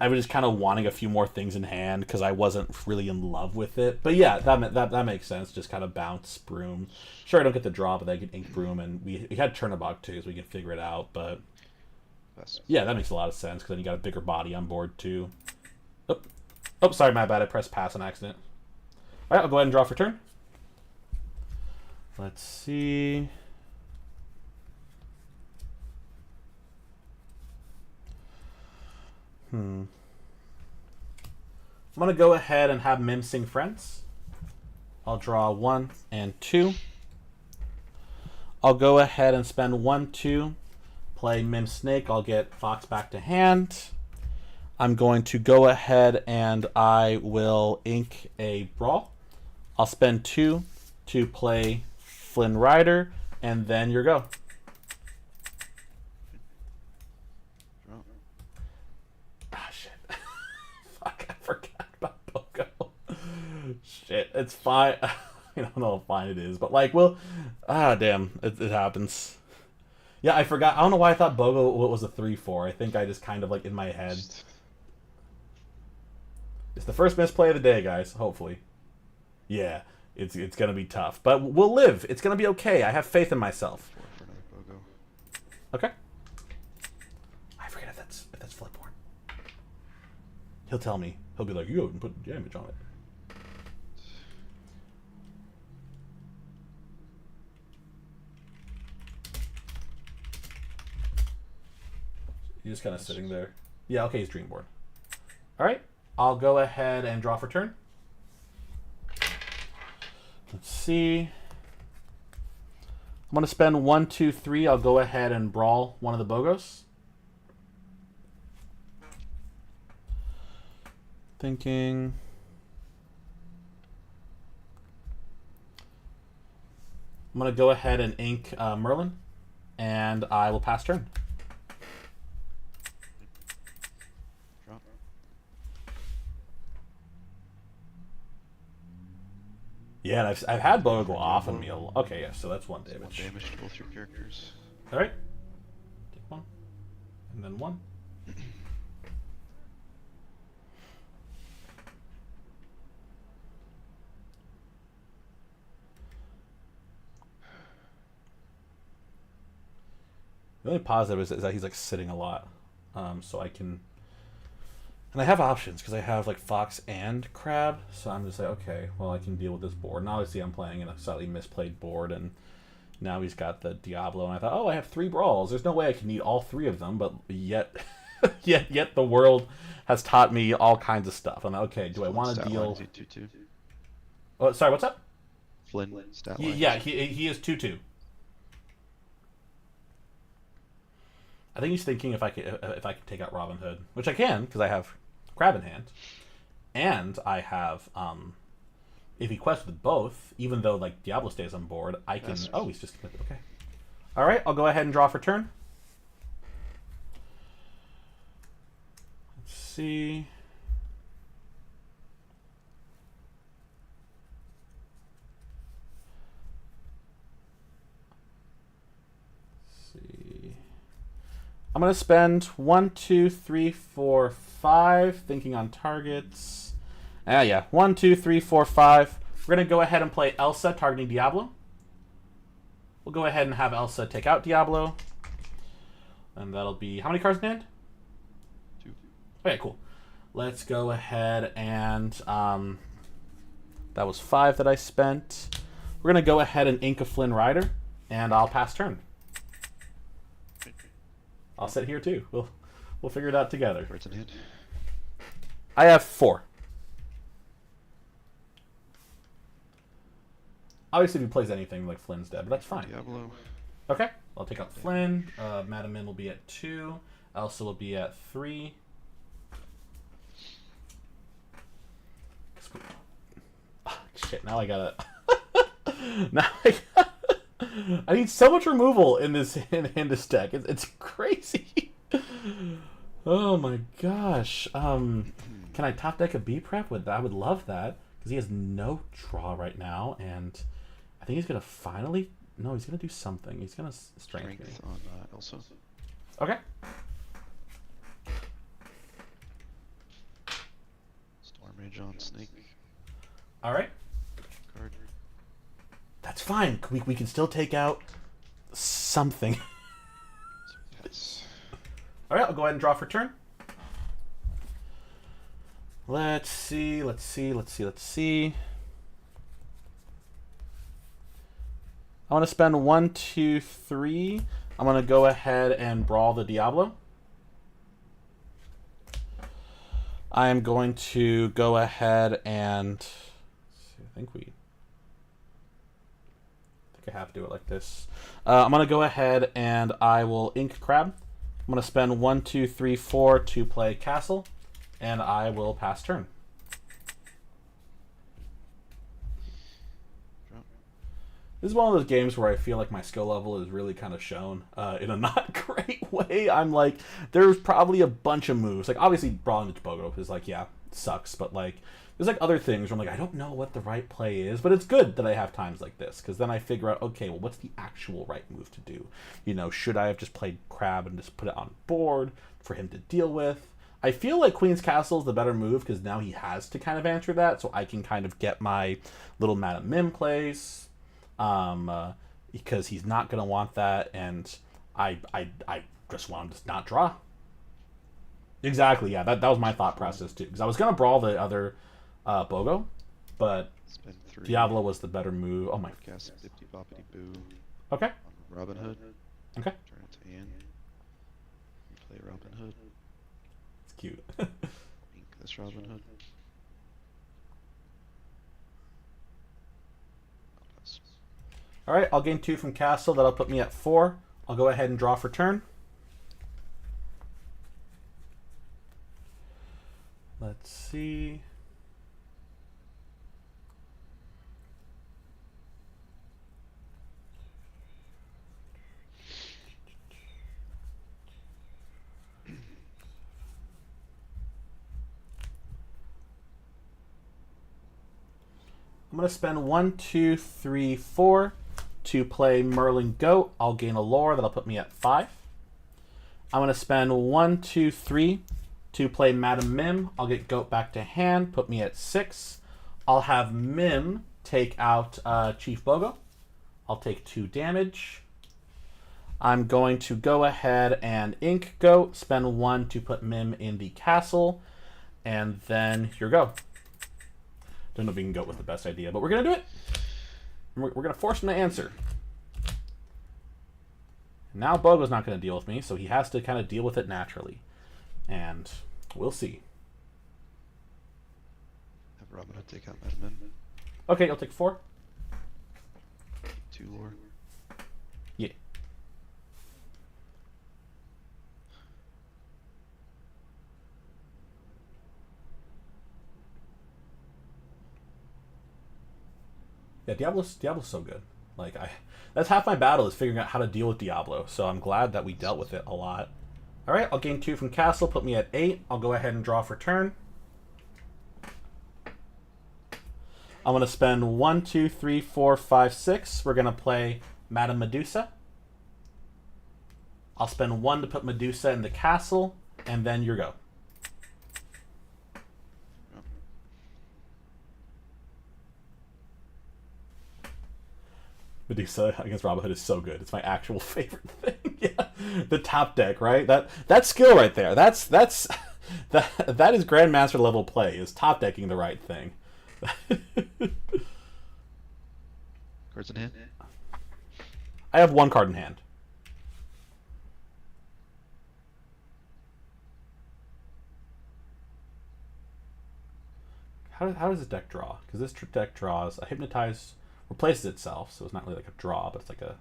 I was just kind of wanting a few more things in hand because I wasn't really in love with it. But yeah, that makes sense. Just kind of bounce Broom. Sure, I don't get the draw, but I get ink Broom, and we had Turnabout too, so we can figure it out. But yeah, that makes a lot of sense because then you got a bigger body on board too. Oh, sorry, my bad. I pressed pass on accident. All right, I'll go ahead and draw for turn. Let's see. I'm going to go ahead and have Mim Sing Friends. I'll draw 1 and 2. I'll go ahead and spend 1, 2. Play Mim Snake. I'll get Fox back to hand. I'm going to go ahead and I will ink a Brawl. I'll spend 2 to play Flynn Rider, and then your go. Draw. Ah, shit. Fuck, I forgot about Pogo. Shit, it's fine. I don't know how fine it is, but like, well, damn, it happens. Yeah, I forgot. I don't know why I thought Bogo was a 3/4. I think I just kind of like in my head. It's the first misplay of the day, guys. Hopefully, yeah, it's gonna be tough, but we'll live. It's gonna be okay. I have faith in myself. 4 for another Bogo. Okay. I forget if that's Flipborn. He'll tell me. He'll be like, "You haven't put damage on it." He's just kind of sitting there. Yeah, okay, he's Dreamboard. All right, I'll go ahead and draw for turn. Let's see. I'm going to spend 1, 2, 3. I'll go ahead and Brawl one of the Bogos. Thinking. I'm going to go ahead and ink Merlin, and I will pass turn. Draw. Yeah, and I've had Bogo go off on me a lot. Okay, yeah, so that's 1 So 1 damage. damage to both your characters. All right. Take 1. And then 1. The only positive is that he's like sitting a lot, so I can, and I have options because I have like Fox and Crab, so I'm just like, okay, well I can deal with this board. And obviously I'm playing in a slightly misplayed board, and now he's got the Diablo, and I thought, oh, I have 3 Brawls. There's no way I can need all 3 of them, but yet, yet the world has taught me all kinds of stuff. I'm like, okay, do I want to Stat deal? line is 2/2. Oh, sorry, what's up? Flynn stat line. Yeah, he is 2/2. I think he's thinking if I could take out Robin Hood, which I can because I have Crab in hand, and I have if he quests with both, even though like Diablo stays on board, I can. Yes. Oh, he's just committed. Okay. All right, I'll go ahead and draw for turn. Let's see. I'm going to spend 1, 2, 3, 4, 5, thinking on targets. Yeah, 1, 2, 3, 4, 5. We're going to go ahead and play Elsa, targeting Diablo. We'll go ahead and have Elsa take out Diablo. And that'll be, how many cards in hand? 2. Okay, cool. Let's go ahead and, that was 5 that I spent. We're going to go ahead and ink a Flynn Rider, and I'll pass turn. I'll sit here too. We'll figure it out together. Cards in hand. I have 4. Obviously, if he plays anything, like Flynn's dead, but that's fine. Diablo. Okay, I'll take out Flynn. Madamin will be at 2. Elsa will be at 3. Oh, shit, now I gotta... now I need so much removal in this deck. It's crazy. Oh my gosh. Can I top deck a B prep with that? I would love that because he has no draw right now, and I think he's gonna finally. No, he's gonna do something. He's gonna strength me. Strength on Elsa. Okay. Storm Mage on Snake. All right. Card. That's fine. We can still take out something. Yes. All right, I'll go ahead and draw for turn. Let's see. I want to spend 1, 2, 3. I'm going to go ahead and Brawl the Diablo. I am going to go ahead and I think I have to do it like this. I'm gonna go ahead and I will ink crab. I'm gonna spend 1, 2, 3, 4 to play castle, and I will pass turn. This is one of those games where I feel like my skill level is really kind of shown in a not great way. I'm like, there's probably a bunch of moves. Like, obviously, brawling into Bogo is like, yeah, sucks. But, like, there's, like, other things where I'm like, I don't know what the right play is. But it's good that I have times like this. Because then I figure out, okay, well, what's the actual right move to do? You know, should I have just played Crab and just put it on board for him to deal with? I feel like Queen's Castle is the better move because now he has to kind of answer that. So I can kind of get my little Madam Mim plays. Because he's not going to want that, and I just want him to not draw. Exactly, yeah, that was my thought process, too. Because I was going to brawl the other Bogo, but Diablo was the better move. Oh my... Gas Bippity Boppity Boo. Okay. On Robin Hood. Okay. Turn it to Ian. You play Robin Hood. It's cute. Ink this Robin Hood. Alright, I'll gain 2 from Castle. That'll put me at 4. I'll go ahead and draw for turn. Let's see. I'm going to spend 1, 2, 3, 4 to play Merlin Goat. I'll gain a lore. That'll put me at 5. I'm going to spend 1, 2, 3 to play Madam Mim. I'll get Goat back to hand. Put me at 6. I'll have Mim take out Chief Bogo. I'll take 2 damage. I'm going to go ahead and ink Goat. Spend 1 to put Mim in the castle. And then here we go. Don't know if we can go with the best idea, but we're going to do it. We're going to force him to answer. Now Bogo's not going to deal with me, so he has to kind of deal with it naturally. And we'll see. Have Robin Hood take out Madam Mim. Okay, you'll take 4. 2 lore. Yeah. Yeah, Diablo's so good. Like that's half my battle is figuring out how to deal with Diablo. So I'm glad that we dealt with it a lot. All right, I'll gain 2 from Castle, put me at 8. I'll go ahead and draw for turn. I'm gonna spend 1, 2, 3, 4, 5, 6. We're gonna play Madame Medusa. I'll spend 1 to put Medusa in the castle, and then you go. Medusa against Robin Hood is so good. It's my actual favorite thing. Yeah, the top deck, right? That skill right there. That is Grandmaster level play. Is top decking the right thing. Cards in hand. I have 1 card in hand. How does this deck draw? Because this deck draws a Hypnotize. Replaces itself, so it's not really like a draw, but it's like a...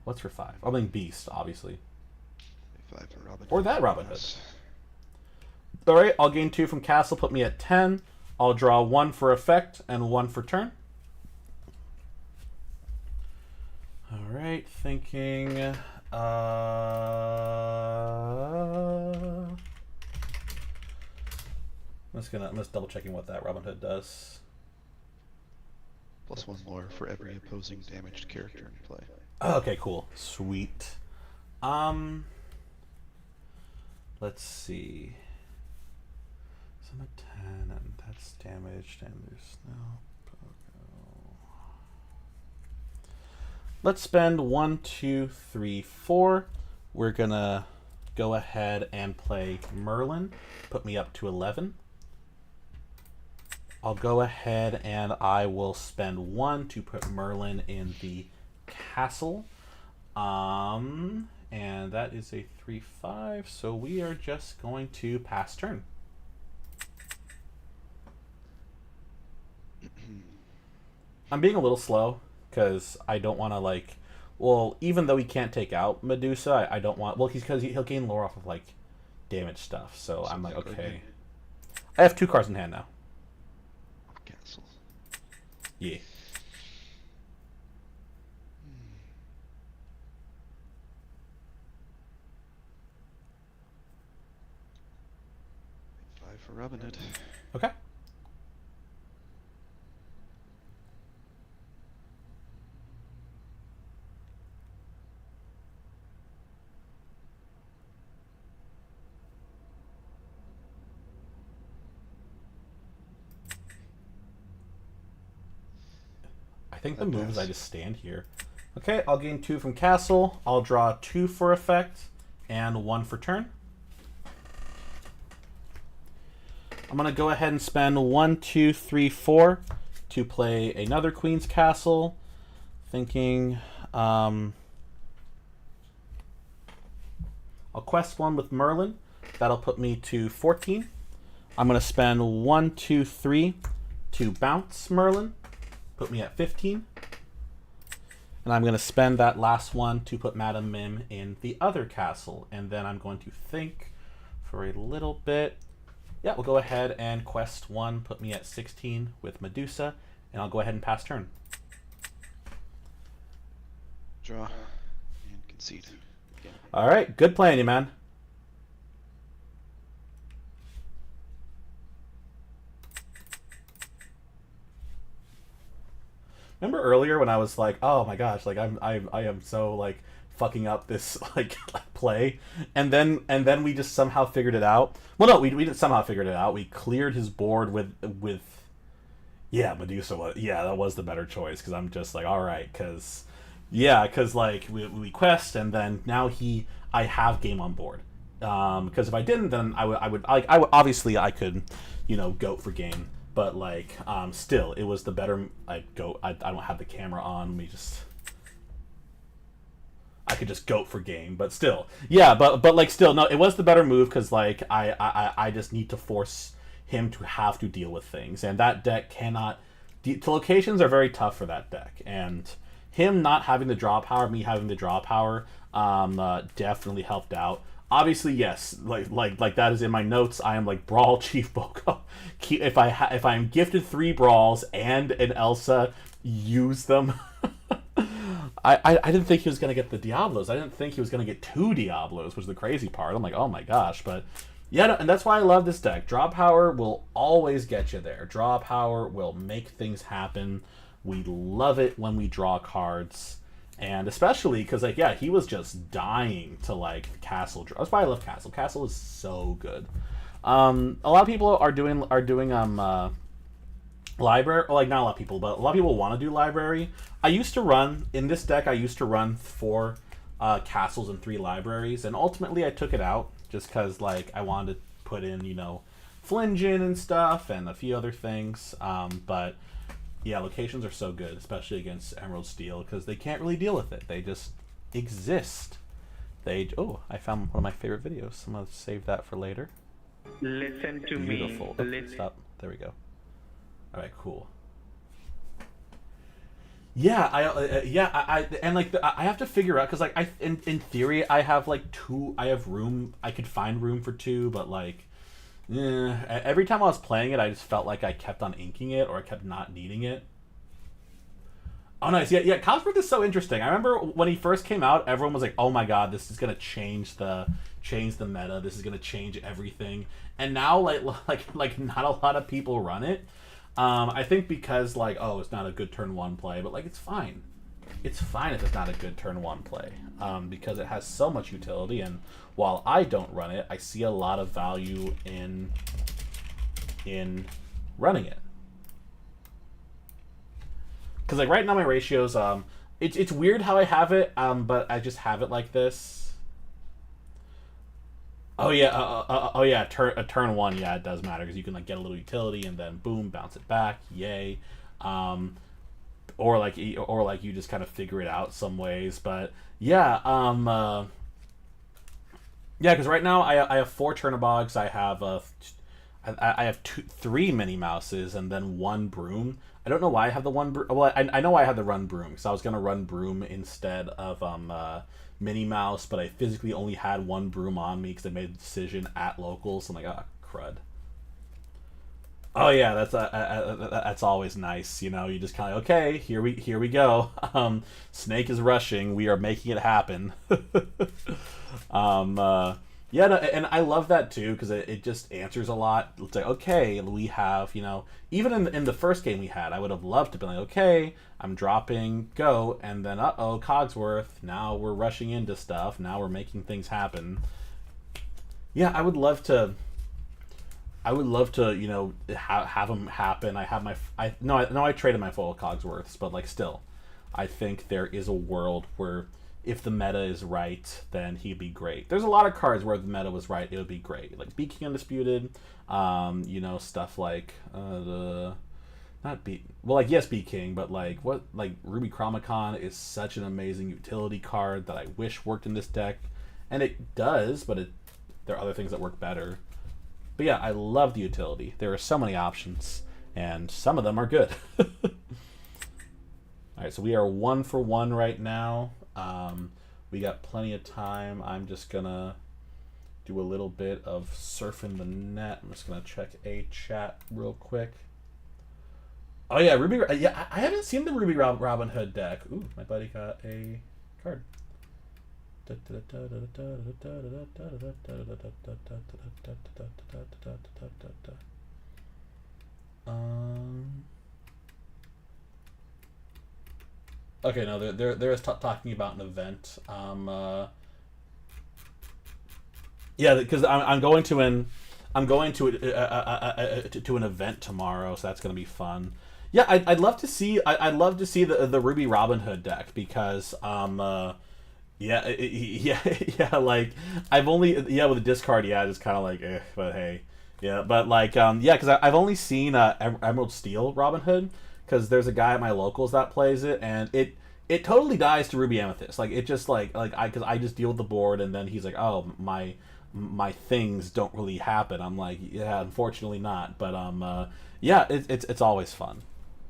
What's for 5? I mean Beast, obviously. 5 for Robin Hood. Or that Robin Hood. Alright, I'll gain 2 from Castle, put me at 10. I'll draw 1 for effect and 1 for turn. Alright, thinking... I'm just double checking what that Robin Hood does. Plus 1 more for every opposing damaged character in play. Oh, okay, cool. Sweet. Let's see. So I'm at 10, and that's damaged, and there's no Pogo. Let's spend 1, 2, 3, 4. We're gonna go ahead and play Merlin. Put me up to 11. I'll go ahead and I will spend 1 to put Merlin in the castle. And that is a 3/5, so we are just going to pass turn. I'm being a little slow because I don't want to like. Well, even though he can't take out Medusa, I don't want. Well, because he'll gain lore off of like damage stuff. So I'm like, okay. I have 2 cards in hand now. Cancel. Yeah. For rubbing it. Okay. I think the move is I just stand here. Okay, I'll gain 2 from castle. I'll draw 2 for effect and 1 for turn. I'm going to go ahead and spend 1, 2, 3, 4 to play another Queen's Castle. Thinking I'll quest 1 with Merlin. That'll put me to 14. I'm going to spend 1, 2, 3 to bounce Merlin. Put me at 15. And I'm going to spend that last one to put Madame Mim in the other castle. And then I'm going to think for a little bit. Yeah, we'll go ahead and quest 1, put me at 16 with Medusa, and I'll go ahead and pass turn. Draw and concede. Again. All right, good playing you, man. Remember earlier when I was like, "Oh my gosh, like I am so like fucking up this like play," and then we just somehow figured it out. Well, no, we didn't somehow figured it out. We cleared his board with yeah, Medusa was that was the better choice because I'm just like, all right, because like we quest and then now I have game on board. Because if I didn't, then I would obviously I could, goat for game. But like, still, it was the better. I don't have the camera on. I could just goat for game. But still, yeah. But like, still, no. It was the better move because like I just need to force him to have to deal with things, and that deck cannot. The locations are very tough for that deck, and him not having the draw power, me having the draw power, definitely helped out. Obviously, yes, like that is in my notes. I am like Brawl Chief Boko. If I am gifted 3 Brawls and an Elsa, use them. I didn't think he was gonna get the Diablos. I didn't think he was gonna get 2 Diablos, which is the crazy part. I'm like, oh my gosh, but yeah, no, and that's why I love this deck. Draw power will always get you there. Draw power will make things happen. We love it when we draw cards. And especially because, like, yeah, he was just dying to, like, Castle. That's why I love Castle. Castle is so good. A lot of people are doing library. Well, like, not a lot of people, but a lot of people want to do library. I used to run, in this deck, I used to run 4 castles and 3 libraries. And ultimately, I took it out just because, like, I wanted to put in, Flingen and stuff and a few other things. But yeah, locations are so good, especially against Emerald Steel, because they can't really deal with it. They just exist. Oh, I found one of my favorite videos. I'm going to save that for later. Listen to Beautiful. me. Listen. Stop. There we go. All right, cool. Yeah, I have to figure out, because, like, in theory, I have, like, 2, I have room, I could find room for 2, but, like, every time I was playing it, I just felt like I kept on inking it, or I kept not needing it. Oh, nice. Yeah. Cosworth is so interesting. I remember when he first came out, everyone was like, "Oh my god, this is gonna change the meta. This is gonna change everything." And now, like, not a lot of people run it. I think because like, oh, it's not a good turn 1 play, but like, it's fine. It's fine if it's not a good turn 1 play, because it has so much utility, and while I don't run it, I see a lot of value in running it. Because like right now my ratios, it's weird how I have it, but I just have it like this. Oh yeah, turn 1, yeah, it does matter because you can like get a little utility and then boom, bounce it back, yay. Or like you just kind of figure it out some ways, but yeah, yeah, because right now I have 4 Turnabogs, I have 3 Mini Mouses, and then 1 Broom. I don't know why I have the one. Well, I know I had the run broom because I was gonna run broom instead of Minnie Mouse, but I physically only had one broom on me because I made the decision at locals. So I'm like, ah, crud. Oh yeah, that's always nice. You know, you just kind of okay. Here we go. Snake is rushing. We are making it happen. Yeah, no, and I love that too because it just answers a lot. It's like okay, we have even in the first game we had, I would have loved to be like okay, I'm dropping go, and then Cogsworth. Now we're rushing into stuff. Now we're making things happen. Yeah, I would love to have them happen. I traded my full Cogsworths, but like still, I think there is a world where if the meta is right, then he'd be great. There's a lot of cards where the meta was right, it would be great. Like Bee King Undisputed, stuff like Bee King, but like Ruby Chromacon is such an amazing utility card that I wish worked in this deck, and it does, but there are other things that work better. But yeah, I love the utility. There are so many options, and some of them are good. Alright, so we are 1 for 1 right now. We got plenty of time. I'm just going to do a little bit of surfing the net. I'm just going to check a chat real quick. Oh yeah, Ruby. Yeah, I haven't seen the Ruby Robin Hood deck. Ooh, my buddy got a card. Okay, no, they're talking about an event. Yeah, because I'm going to an event tomorrow, so that's gonna be fun. Yeah, I'd love to see the Ruby Robin Hood deck because yeah, like I've only with the discard, it's kind of like but hey, yeah, but like because I've only seen Emerald Steel Robin Hood because there's a guy at my locals that plays it, and it totally dies to Ruby Amethyst. Like it just because I just deal with the board, and then he's like, oh my things don't really happen. I'm like, yeah, unfortunately not, but yeah, it's always fun.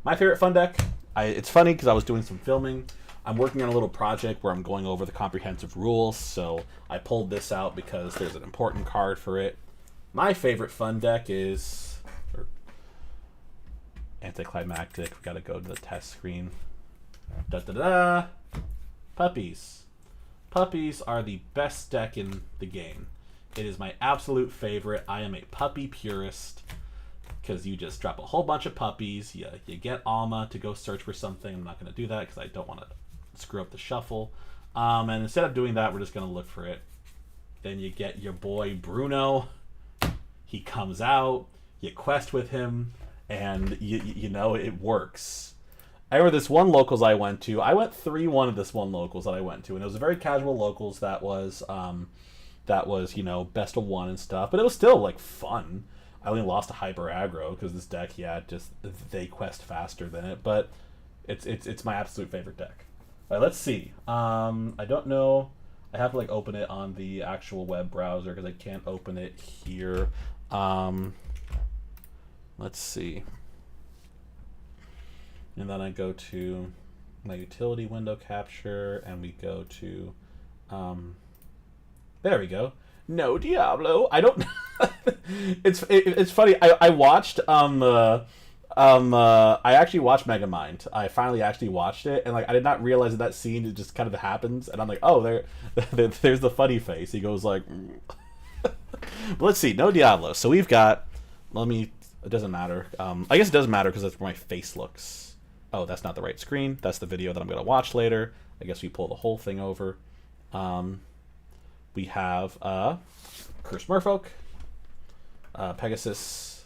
My favorite fun deck. It's funny because I was doing some filming. I'm working on a little project where I'm going over the comprehensive rules, so I pulled this out because there's an important card for it. My favorite fun deck is anticlimactic. We gotta go to the test screen. Puppies. Puppies are the best deck in the game. It is my absolute favorite. I am a puppy purist because you just drop a whole bunch of puppies. You get Alma to go search for something. I'm not going to do that because I don't want to screw up the shuffle. And instead of doing that, we're just going to look for it. Then you get your boy Bruno. He comes out. You quest with him. And it works. I remember this one locals I went to. I went 3-1 at this one locals that I went to. And it was a very casual locals that was best of one and stuff. But it was still like fun. I only lost to Hyper Aggro because this deck, they quest faster than it, but it's my absolute favorite deck. All right, let's see. I don't know. I have to open it on the actual web browser because I can't open it here. Let's see. And then I go to my utility window capture, and we go to there we go. No Diablo. I don't. It's funny. I watched I actually watched Megamind. I finally actually watched it, and I did not realize that scene just kind of happens, and I'm like, oh, there's the funny face. He goes like, but let's see. No Diablo. So we've got. It doesn't matter. I guess it doesn't matter because that's where my face looks. Oh, that's not the right screen. That's the video that I'm gonna watch later. I guess we pull the whole thing over. We have Cursed Merfolk, Pegasus,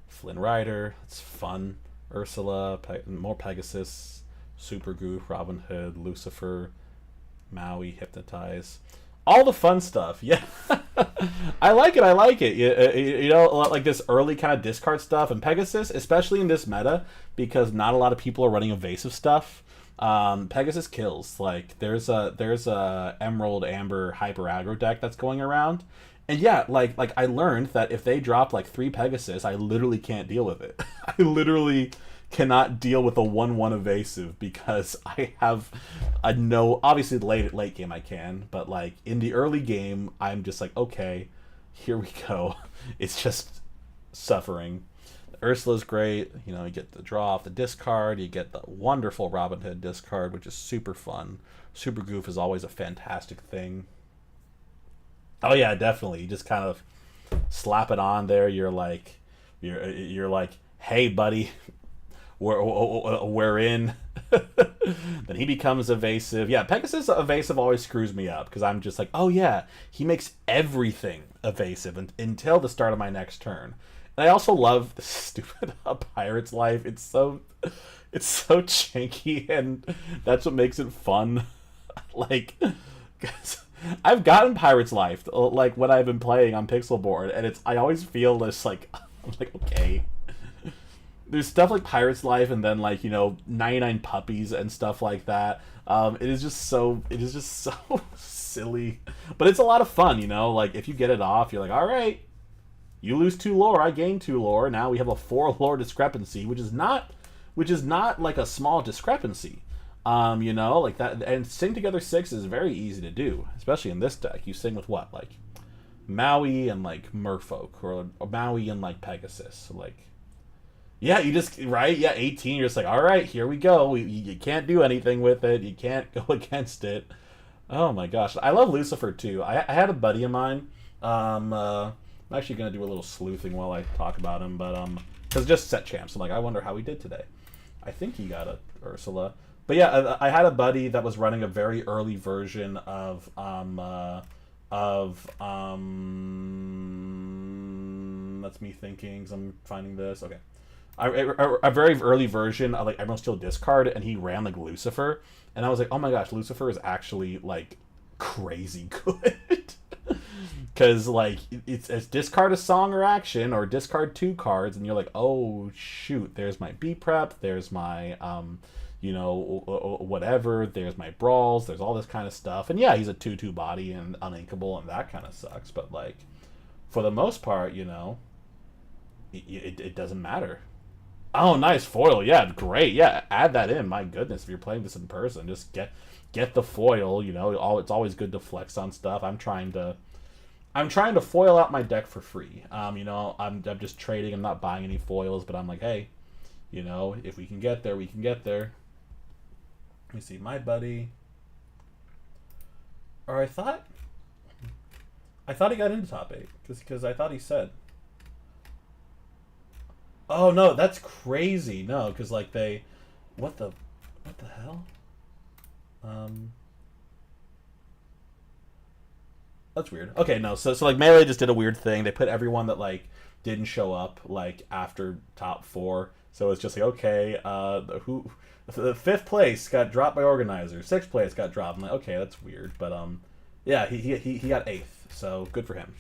Flynn Rider. It's fun. Ursula, more Pegasus, Super Goof, Robin Hood, Lucifer, Maui, Hypnotize. All the fun stuff. Yeah, I like it. Like this early kind of discard stuff, and Pegasus, especially in this meta, because not a lot of people are running evasive stuff. Pegasus kills. There's a Emerald Amber Hyper Aggro deck that's going around, and yeah, I learned that if they drop 3 Pegasus, I literally can't deal with it. I literally cannot deal with a 1/1 evasive because I have a no. Obviously, late game I can, but like in the early game, I'm just like, okay, here we go. It's just suffering. Ursula's great. You know, you get the draw off the discard. You get the wonderful Robin Hood discard, which is super fun. Super Goof is always a fantastic thing. Oh yeah, definitely. You just kind of slap it on there. You're like, hey buddy, we're in. Then he becomes evasive. Yeah, Pegasus evasive always screws me up because I'm just like, oh yeah, he makes everything evasive until the start of my next turn. And I also love the stupid Pirate's Life. It's so janky, and that's what makes it fun. Like, 'cause I've gotten Pirate's Life like when I've been playing on Pixel Board, and I always feel this like I'm like, okay. There's stuff like Pirate's Life, and then like 99 Puppies and stuff like that. It is just so silly, but it's a lot of fun. Like if you get it off, you're like, all right. You lose 2 lore, I gain 2 lore. Now we have a 4 lore discrepancy, which is not like a small discrepancy. Like that. And Sing Together 6 is very easy to do, especially in this deck. You sing with what, like Maui and like Merfolk, or Maui and like Pegasus. So, like, yeah, you just 18. You're just like, all right, here we go. You can't do anything with it. You can't go against it. Oh my gosh, I love Lucifer too. I had a buddy of mine. I'm actually going to do a little sleuthing while I talk about him, but because just set champs. I'm like, I wonder how he did today. I think he got a Ursula. But yeah, I had a buddy that was running a very early version of that's me thinking, because I'm finding this. Okay. A very early version of like Emerald Steel Discard, and he ran like Lucifer, and I was like, oh my gosh, Lucifer is actually like crazy good. Because like it's discard a song or action, or discard 2 cards, and you're like, oh shoot, there's my B prep, there's my whatever, there's my brawls, there's all this kind of stuff. And yeah, he's a 2/2 body and uninkable, and that kind of sucks, but like for the most part, it doesn't matter. Oh, nice foil. Yeah, great. Yeah, add that in. My goodness, if you're playing this in person, just get the foil. It's always good to flex on stuff. I'm trying to foil out my deck for free. I'm just trading. I'm not buying any foils, but I'm like, hey, if we can get there, we can get there. Let me see, my buddy. Or I thought he got into top 8 because I thought he said. Oh no, that's crazy. No, because like what the hell? That's weird. Okay, no, so like Melee just did a weird thing. They put everyone that like didn't show up like after top 4. So it's just like, okay, the 5th place got dropped by organizer. 6th place got dropped. I'm like, okay, that's weird, but yeah, he got 8th, so good for him.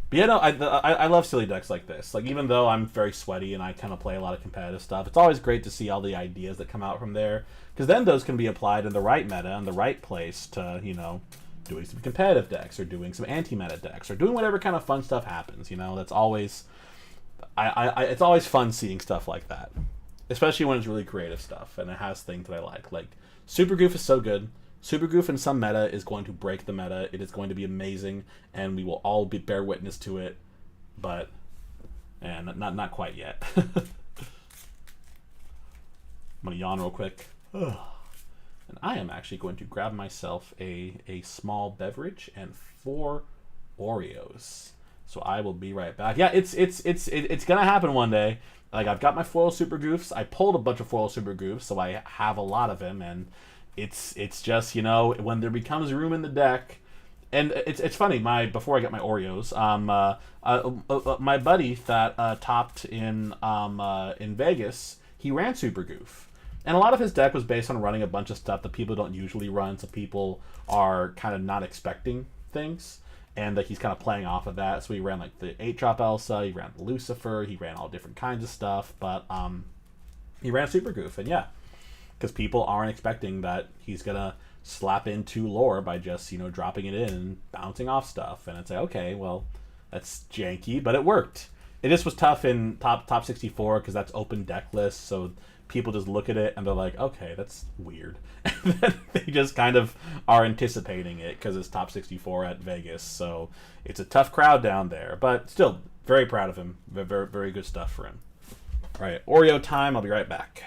But yeah, no, I love silly decks like this. Like, even though I'm very sweaty and I kind of play a lot of competitive stuff, it's always great to see all the ideas that come out from there, because then those can be applied in the right meta and the right place to, doing some competitive decks, or doing some anti-meta decks, or doing whatever kind of fun stuff happens. That's always, it's always fun seeing stuff like that, especially when it's really creative stuff and it has things that I like. Like, Super Goof is so good. Super Goof in some meta is going to break the meta. It is going to be amazing, and we will all bear witness to it. But, and not quite yet. I'm gonna yawn real quick. And I am actually going to grab myself a small beverage and 4 Oreos. So I will be right back. Yeah, it's gonna happen one day. Like, I've got my foil Super Goofs. I pulled a bunch of foil Super Goofs, so I have a lot of them, and it's just, when there becomes room in the deck. And it's funny, before I get my Oreos, my buddy that topped in Vegas, he ran Super Goof. And a lot of his deck was based on running a bunch of stuff that people don't usually run, so people are kind of not expecting things. And that he's kind of playing off of that. So he ran like the 8-drop Elsa, he ran Lucifer, he ran all different kinds of stuff, but he ran Super Goof, and yeah. Because people aren't expecting that he's gonna slap in 2 lore by just dropping it in and bouncing off stuff, and it's like, okay, well, that's janky, but it worked. it just was tough in top 64 because that's open deck list, so people just look at it and they're like, okay, that's weird. And then they just kind of are anticipating it because it's top 64 at Vegas, so it's a tough crowd down there. But still, very proud of him. Very, very good stuff for him. All right, Oreo time. I'll be right back.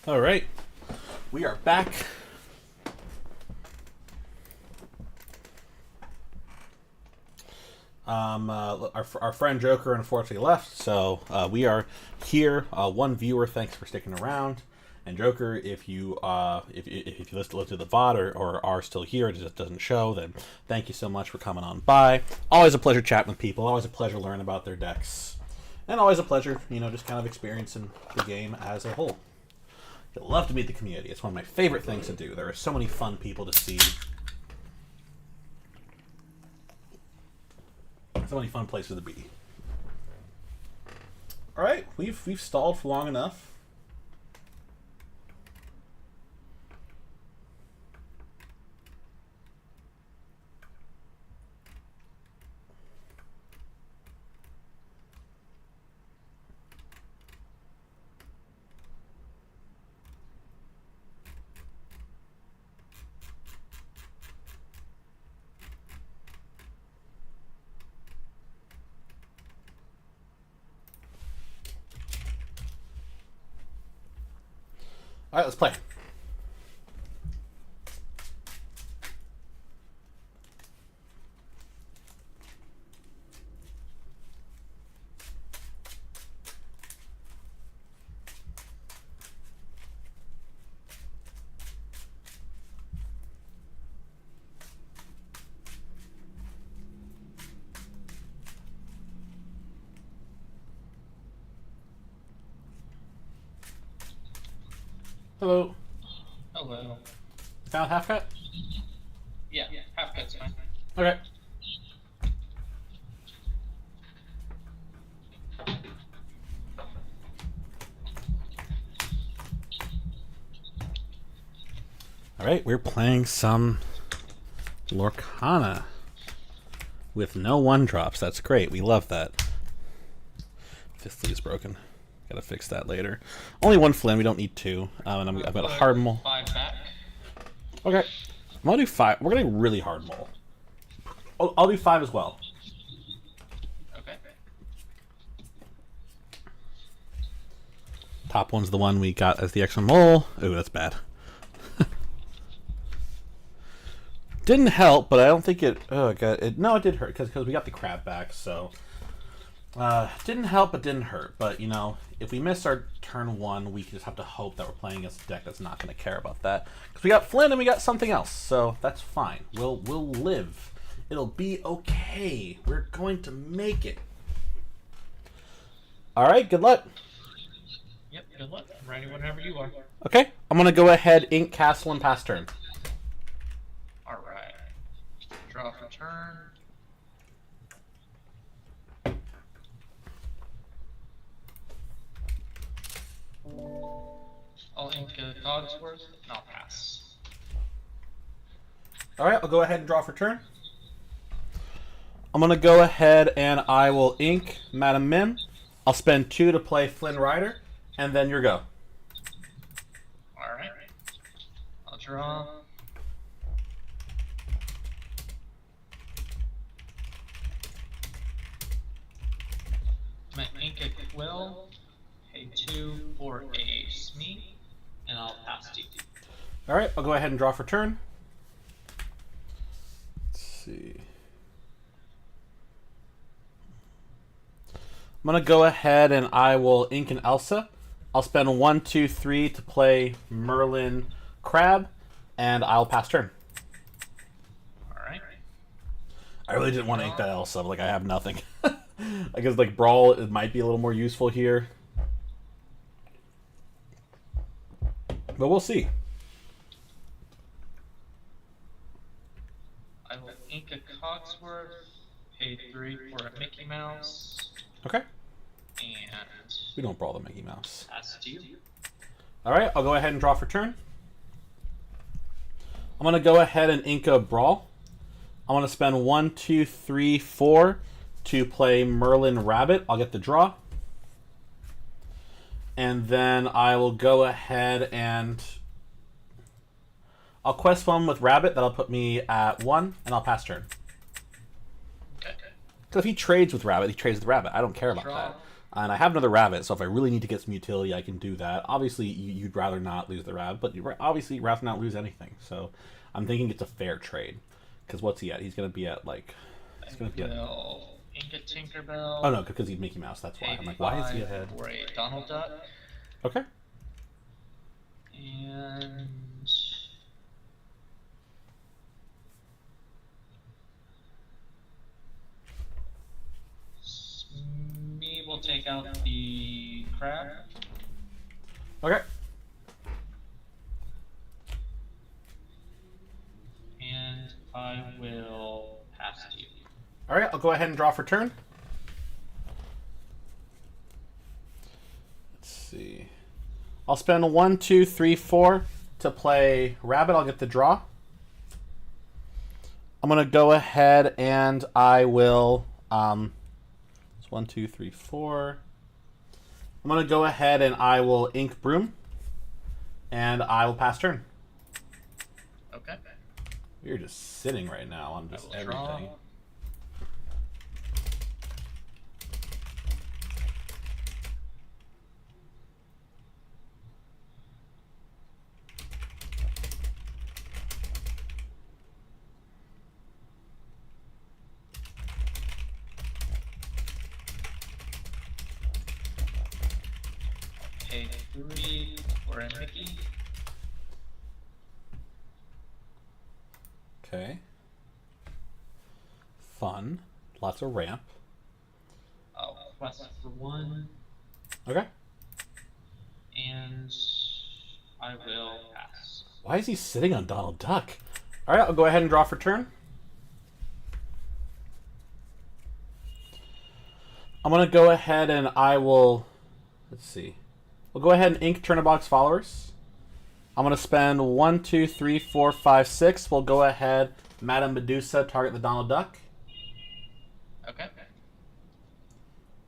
All right, we are back. Our friend Joker unfortunately left, so we are here. One viewer, thanks for sticking around. And Joker, if you listen to the VOD or are still here, it just doesn't show, then thank you so much for coming on by. Always a pleasure chatting with people. Always a pleasure learning about their decks. And always a pleasure, just kind of experiencing the game as a whole. I love to meet the community. It's one of my favorite things to do. There are so many fun people to see. So many fun places to be. All right, we've stalled for long enough. All right, let's play. Hello. Hello. Found half cut? Yeah, half cut's fine. Okay. Alright, we're playing some Lorcana with no one drops. That's great. We love that. Fifth is broken. Gotta fix that later. Only one Flynn. We don't need two. And I've got a hard mole. 5 back. Okay. I'm gonna do 5. We're gonna do really hard mole. I'll do 5 as well. Okay. Top one's the one we got as the extra mole. Ooh, that's bad. Didn't help, but I don't think it. Oh god, no, it did hurt because we got the crab back. So didn't help, but didn't hurt. But you know, if we miss our turn 1, we just have to hope that we're playing against a deck that's not going to care about that. Because we got Flynn and we got something else, so that's fine. We'll live. It'll be okay. We're going to make it. All right, good luck. Yep, good luck. I'm ready whenever you are. Okay, I'm gonna go ahead, ink castle, and pass turn. Alright. Draw for turn. I'll ink a Cogsworth, and I'll pass. All right, I'll go ahead and draw for turn. I'm gonna go ahead and I will ink Madam Mim. I'll spend 2 to play Flynn Rider, and then your go. Alright. I'll draw. I'm gonna ink a Quill, pay 2 for a Smee, and I'll pass to you. All right, I'll go ahead and draw for turn. Let's see. I'm gonna go ahead and I will ink an Elsa. I'll spend 1, 2, 3 to play Merlin Crab, and I'll pass turn. Alright. I really didn't want to ink that Elsa, but like I have nothing. I guess like Brawl it might be a little more useful here, but we'll see. I will ink a Cogsworth, pay 3 for a Mickey Mouse, Okay. and We don't Brawl the Mickey Mouse. pass to you. All right, I'll go ahead and draw for turn. I'm gonna go ahead and ink a Brawl. I'm gonna spend 1, 2, 3, 4 to play Merlin Rabbit. I'll get the draw. And then I will go ahead and I'll quest one with Rabbit. That'll put me at 1, and I'll pass turn. Okay. Because if he trades with Rabbit, he trades with Rabbit. I don't care about Draw. that. And I have another Rabbit, so if I really need to get some utility, I can do that. Obviously, you'd rather not lose the Rabbit, but you'd obviously rather not lose anything. So I'm thinking it's a fair trade. Because what's he at? He's going to be at, like... He's going to be at... Will ink a Tinkerbell. Oh, no, because he's Mickey Mouse. That's why. pay I'm like, why is he 5 ahead? For a Donald Duck, Okay. and Smee will take out the crab. Okay. And I will pass to you. All right, I'll go ahead and draw for turn. Let's see. I'll spend 1, 2, 3, 4 to play Rabbit. I'll get the draw. I'm gonna go ahead and I will. It's 1, 2, 3, 4. I'm gonna go ahead and I will ink Broom, and I will pass turn. Okay. We're just sitting right now on just I will draw. everything. pay 3 for a Mickey. Okay. Fun. Lots of ramp. I'll quest for 1, Okay. and I will pass. Why is he sitting on Donald Duck? Alright, I'll go ahead and draw for turn. I'm going to go ahead and I will... Let's see. We'll go ahead and ink Turnabox followers. I'm going to spend 1, 2, 3, 4, 5, 6. We'll go ahead, Madame Medusa, target the Donald Duck. Okay.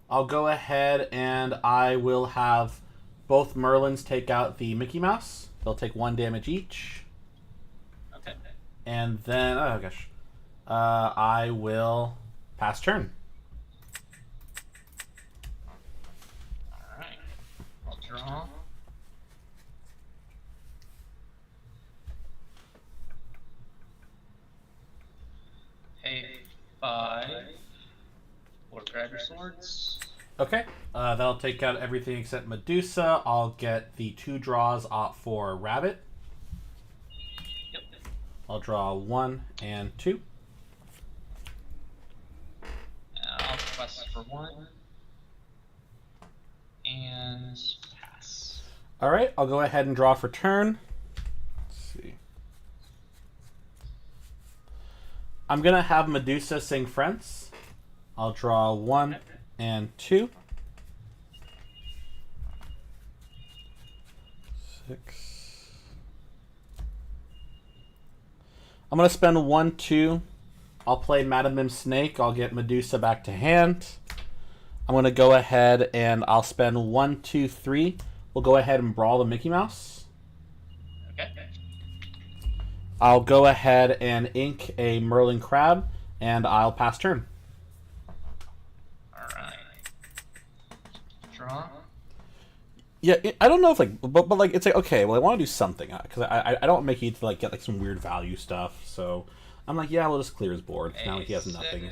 I'll go ahead and I will have both Merlins take out the Mickey Mouse. They'll take 1 damage each. Okay. And then, oh gosh, I will pass turn. Alright. I'll draw. Pay 5 for grab your swords. Okay, that'll take out everything except Medusa. I'll get the 2 draws out for Rabbit. Yep. I'll draw 1 and 2. I'll quest for 1. And pass. All right, I'll go ahead and draw for turn. Let's see. I'm gonna have Medusa sing Friends. I'll draw 1 and 2. 6. I'm gonna spend 1, 2. I'll play Madam Mim Snake. I'll get Medusa back to hand. I'm gonna go ahead and I'll spend 1, 2, 3. We'll go ahead and brawl the Mickey Mouse. Okay. I'll go ahead and ink a Merlin Crab, and I'll pass turn. Alright. Draw. Yeah, I don't know if but like it's like okay, well I want to do something because I don't want Mickey to like get like some weird value stuff, so I'm like yeah, we'll just clear his board. Now he has nothing.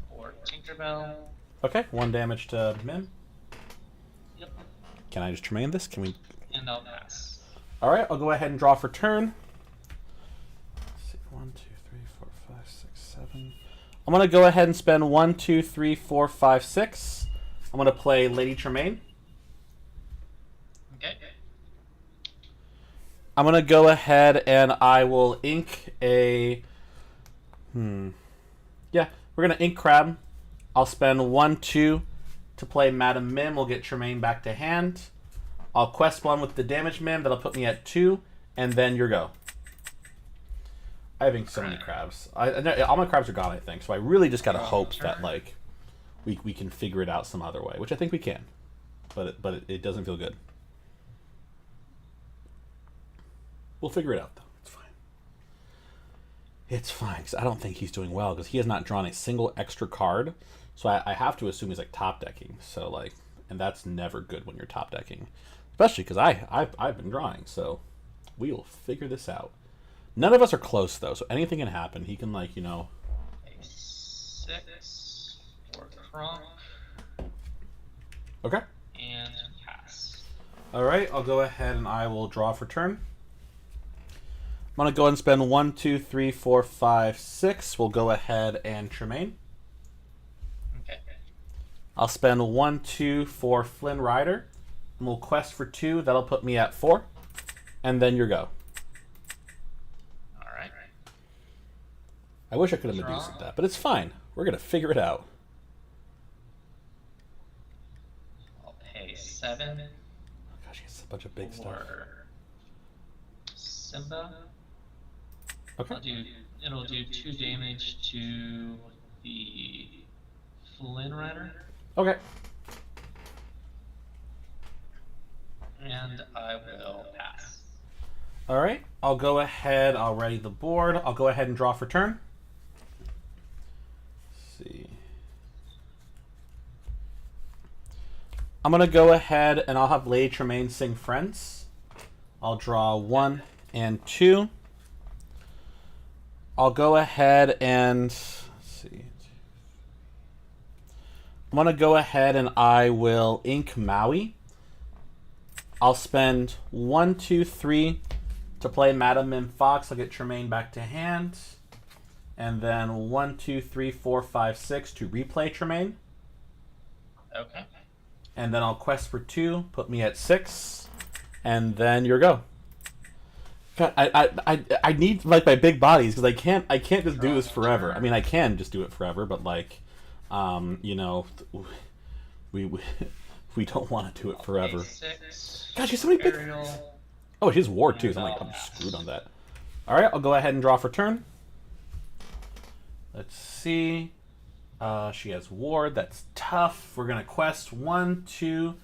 For Tinkerbell. Okay, 1 damage to Mim. Yep. Can I just Tremaine this? Can we? And I'll pass. All right, I'll go ahead and draw for turn. Let's see, 1, 2, 3, 4, 5, 6, 7. I'm gonna go ahead and spend 1, 2, 3, 4, 5, 6. I'm gonna play Lady Tremaine. Okay. I'm gonna go ahead and I will ink a. Yeah, we're gonna ink Crab. I'll spend 1, 2 to play Madam Mim. We'll get Tremaine back to hand. I'll quest 1 with the damage Mim. That'll put me at 2, and then your go. I have inked so many crabs. All my crabs are gone, I think. So I really just gotta hope that like we can figure it out some other way, which I think we can. But it doesn't feel good. We'll figure it out though. It's fine. It's fine because I don't think he's doing well because he has not drawn a single extra card. So I have to assume he's like top decking. So like, and that's never good when you're top decking, especially because I've been drawing. So we will figure this out. None of us are close though, so anything can happen. He can like A 6 for Kronk. Okay. And pass. All right, I'll go ahead and I will draw for turn. I'm gonna go ahead and spend 1, 2, 3, 4, 5, 6. We'll go ahead and Tremaine. Okay. I'll spend 1, 2 for Flynn Rider, and we'll quest for 2. That'll put me at 4, and then your go. All right. I wish I could have Medusa that, but it's fine. We're gonna figure it out. I'll pay 7 Oh gosh, he has a bunch of big stuff. for Simba. Okay. It'll do 2 damage to the Flynn Rider, Okay. and I will pass. All right. I'll go ahead. I'll ready the board. I'll go ahead and draw for turn. Let's see. I'm gonna go ahead and I'll have Lady Tremaine sing Friends. I'll draw 1 and 2. I'll go ahead and let's see. I'm gonna go ahead and I will ink Maui. I'll spend 1, 2, 3 to play Madam Mim Fox. I'll get Tremaine back to hand. And then 1, 2, 3, 4, 5, 6 to replay Tremaine. Okay. And then I'll quest for 2, put me at 6, and then you're go. God, I need like my big bodies because I can't just do this forever. I mean, I can just do it forever, but like, you know, we don't want to do it forever. A6. Gosh, she's so many big. Aerial. Oh, she's ward too. So I'm screwed on that. All right, I'll go ahead and draw for turn. Let's see. She has ward. That's tough. We're gonna quest 1, 2,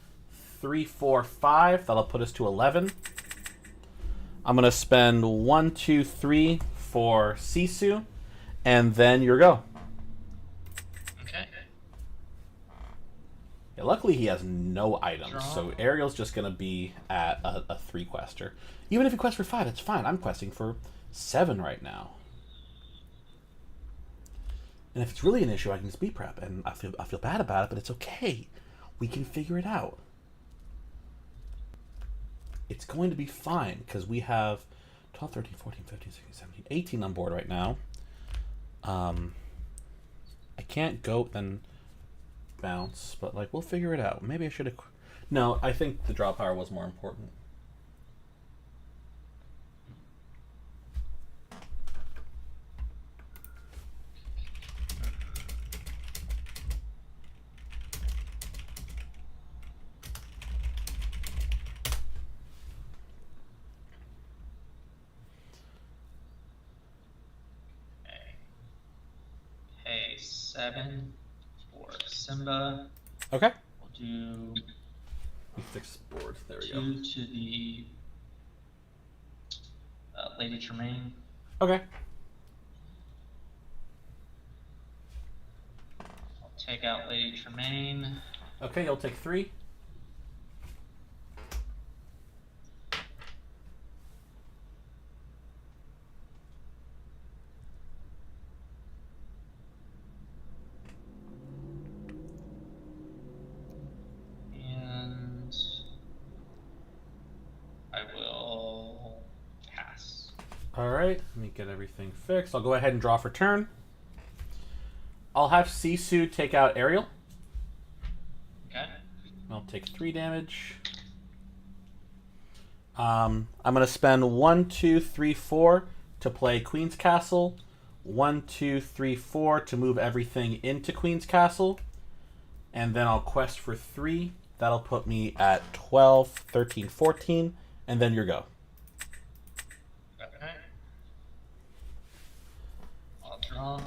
3, 4, 5. That'll put us to 11. I'm gonna spend 1, 2, 3 for Sisu, and then your go. Okay. Yeah, luckily he has no items, Draw. so Ariel's just gonna be at a 3 quester. Even if he quests for 5, that's fine. I'm questing for 7 right now. And if it's really an issue, I can just be prep, and I feel bad about it, but it's okay. We can figure it out. It's going to be fine, because we have 12, 13, 14, 15, 16, 17, 18 on board right now. I can't go then bounce, but like we'll figure it out. Maybe I should have. No, I think the draw power was more important. Pay 7 for Simba. Okay. We'll do We fix board. There we go. 2 to the Lady Tremaine. Okay. I'll take out Lady Tremaine. Okay, you'll take 3. And I will pass. All right. Let me get everything fixed. I'll go ahead and draw for turn. I'll have Sisu take out Ariel. Okay. I'll take 3 damage. I'm going to spend 1, 2, 3, 4 to play Queen's Castle. 1, 2, 3, 4 to move everything into Queen's Castle. And then I'll quest for 3. That'll put me at 12, 13, 14. And then your go. Okay. I'll draw.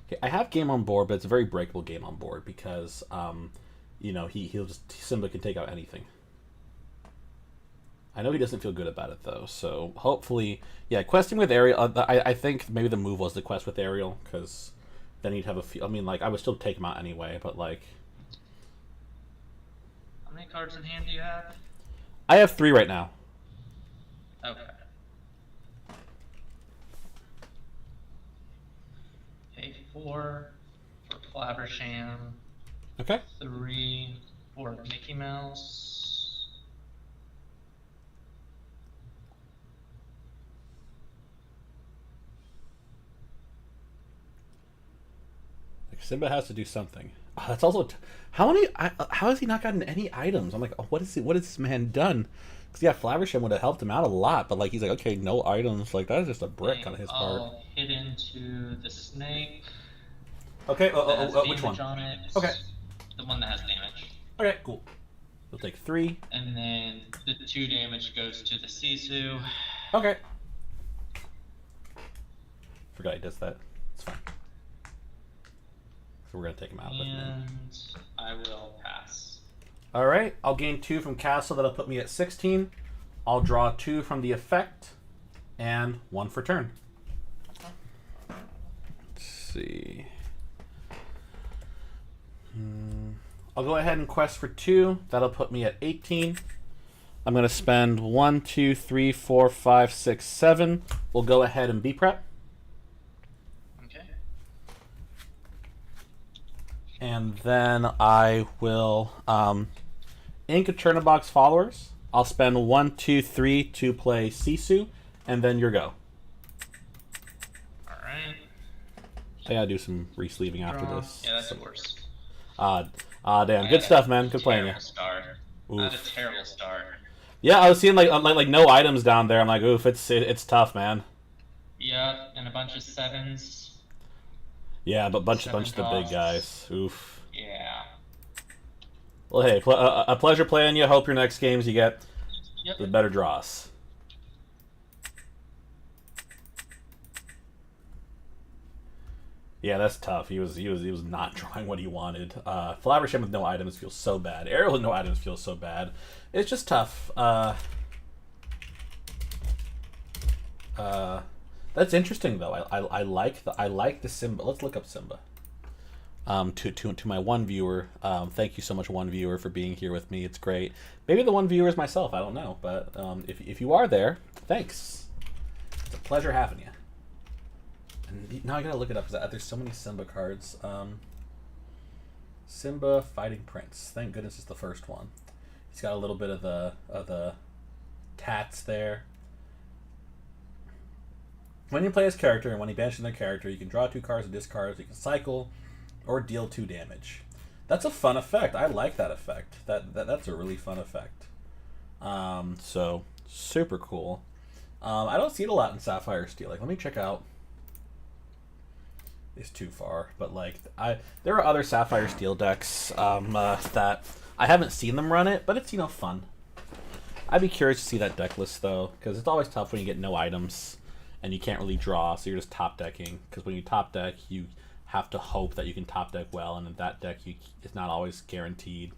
'Kay, I have game on board, but it's a very breakable game on board because, you know, he'll just Simba can take out anything. I know he doesn't feel good about it though, so hopefully, yeah, questing with Ariel. I think maybe the move was to quest with Ariel because then he'd have a few. I mean, like I would still take him out anyway, but like How many cards in hand do you have? I have 3 right now. Okay. Pay 4 for Flabbersham. Okay. 3 for Mickey Mouse. Like Simba has to do something. Oh, that's also how many? How has he not gotten any items? I'm like, oh, what is this man done? Because yeah, Flaversham would have helped him out a lot, but like he's like, okay, no items. Like that is just a brick on his part. I'll hit into the snake. Okay. that has Which one? damage on it. Okay. The one that has damage. Okay, cool. We'll take 3. And then the 2 damage goes to the Sisu. Okay. Forgot he does that. It's fine. So we're gonna take him out with me. And I will pass. All right. I'll gain 2 from Castle. That'll put me at 16. I'll draw 2 from the effect, and 1 for turn. Let's see. I'll go ahead and quest for 2. That'll put me at 18. I'm going to spend 1, 2, 3, 4, 5, 6, 7. We'll go ahead and be prep. Okay. And then I will ink a Chernobog's followers. I'll spend 1, 2, 3 to play Sisu, and then your go. Alright. I gotta do some re-sleeving after Draw. this. Yeah, that's the worst. Damn. I Good had stuff, a man. Good playing you. terrible start. I had a terrible start. Yeah, I was seeing like no items down there. I'm like, oof, it's tough, man. Yeah, and a bunch of 7s. Yeah, but bunch Seven of the big costs. guys. Oof. Yeah. Well, hey, a pleasure playing you. Hope your next games you get Yep. the better draws. Yeah, that's tough. He was not drawing what he wanted. Flabbersham with no items feels so bad. Ariel with no items feels so bad. It's just tough. That's interesting though. I like the Simba. Let's look up Simba. To my one viewer, thank you so much, one viewer, for being here with me. It's great. Maybe the one viewer is myself. I don't know, but if you are there, thanks. It's a pleasure having you. And now I gotta look it up because there's so many Simba cards. Simba Fighting Prince. Thank goodness it's the first one. He's got a little bit of the tats there. When you play his character and when he banishes their character, you can draw 2 cards and discard. You can cycle or deal 2 damage. That's a fun effect. I like that effect. That's a really fun effect. So super cool. I don't see it a lot in Sapphire Steel. Like, let me check out. It's too far, but like there are other Sapphire Steel decks that I haven't seen them run it, but it's fun. I'd be curious to see that deck list though, because it's always tough when you get no items and you can't really draw, so you're just top decking. Because when you top deck, you have to hope that you can top deck well, and in that deck, it's not always guaranteed.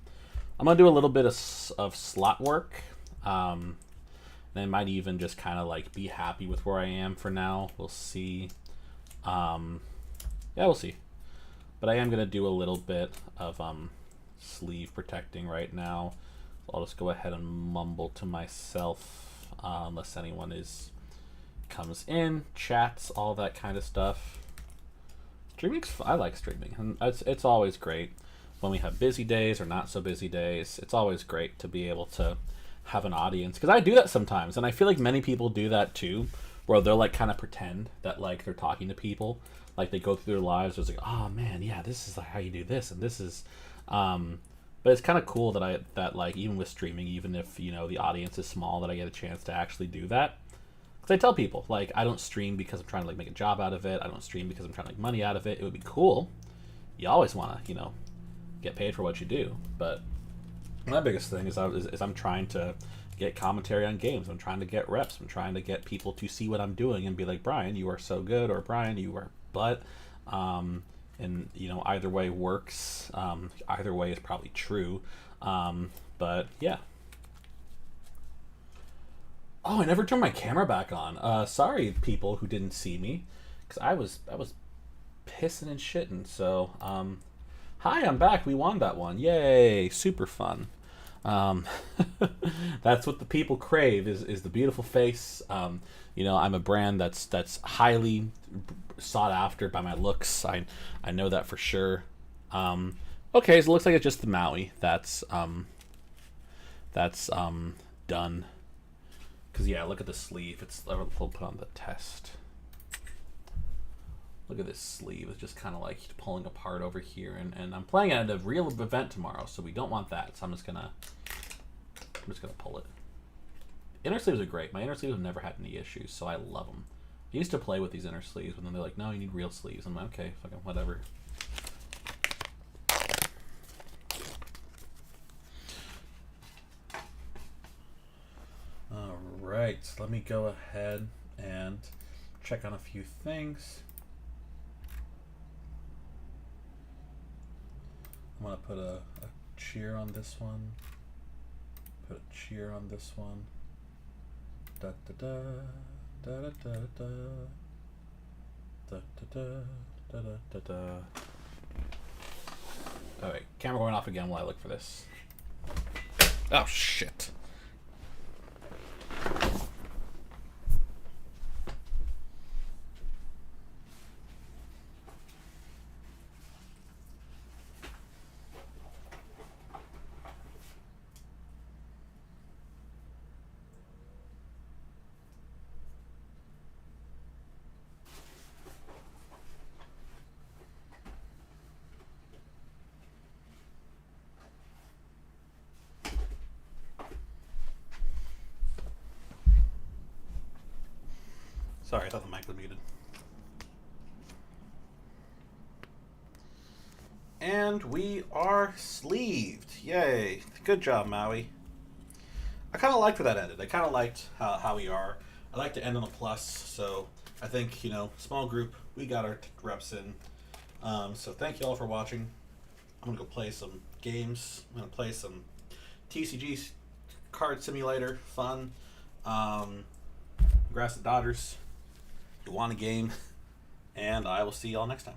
I'm gonna do a little bit of slot work. And I might even just kind of like be happy with where I am for now. We'll see. Yeah, we'll see. But I am going to do a little bit of sleeve protecting right now. So I'll just go ahead and mumble to myself unless anyone comes in, chats, all that kind of stuff. I like streaming, and it's always great when we have busy days or not so busy days. It's always great to be able to have an audience, because I do that sometimes, and I feel like many people do that too, where they'll like kind of pretend that like they're talking to people. Like they go through their lives, it's like, oh man, yeah, this is like how you do this, and this is, but it's kind of cool that like even with streaming, even if the audience is small, that I get a chance to actually do that. Because I tell people like I don't stream because I'm trying to like make a job out of it. I don't stream because I'm trying to make money out of it. It would be cool. You always want to get paid for what you do, but my biggest thing is I'm trying to get commentary on games. I'm trying to get reps. I'm trying to get people to see what I'm doing and be like, Brian, you are so good, or Brian, you are but and either way works. Either way is probably true, but yeah. Oh, I never turned my camera back on. Sorry people who didn't see me, because I was pissing and shitting. So hi, I'm back. We won that one. Yay, super fun. That's what the people crave is the beautiful face. I'm a brand that's highly sought after by my looks. I know that for sure. Okay, so it looks like it's just the Maui that's done. Because yeah, look at the sleeve. We'll put on the test. Look at this sleeve. It's just kind of like pulling apart over here, and I'm playing at a real event tomorrow, so we don't want that. So I'm just gonna pull it. Inner sleeves are great. My inner sleeves have never had any issues, so I love them. I used to play with these inner sleeves, but then they're like, no, you need real sleeves. I'm like, okay, fucking whatever. All right, so let me go ahead and check on a few things. I'm gonna put a cheer on this one. Put a cheer on this one. Da da da da da da da da da da da da da. All right, camera going off again while I look for this. Oh shit. Sorry, I thought the mic was muted. And we are sleeved. Yay. Good job, Maui. I kind of liked where that ended. I kind of liked how we are. I like to end on a plus, so I think, you know, small group, we got our reps in. So thank you all for watching. I'm going to go play some games. I'm going to play some TCG card simulator. Fun. Congrats to Dodgers. You won a game. And I will see y'all next time.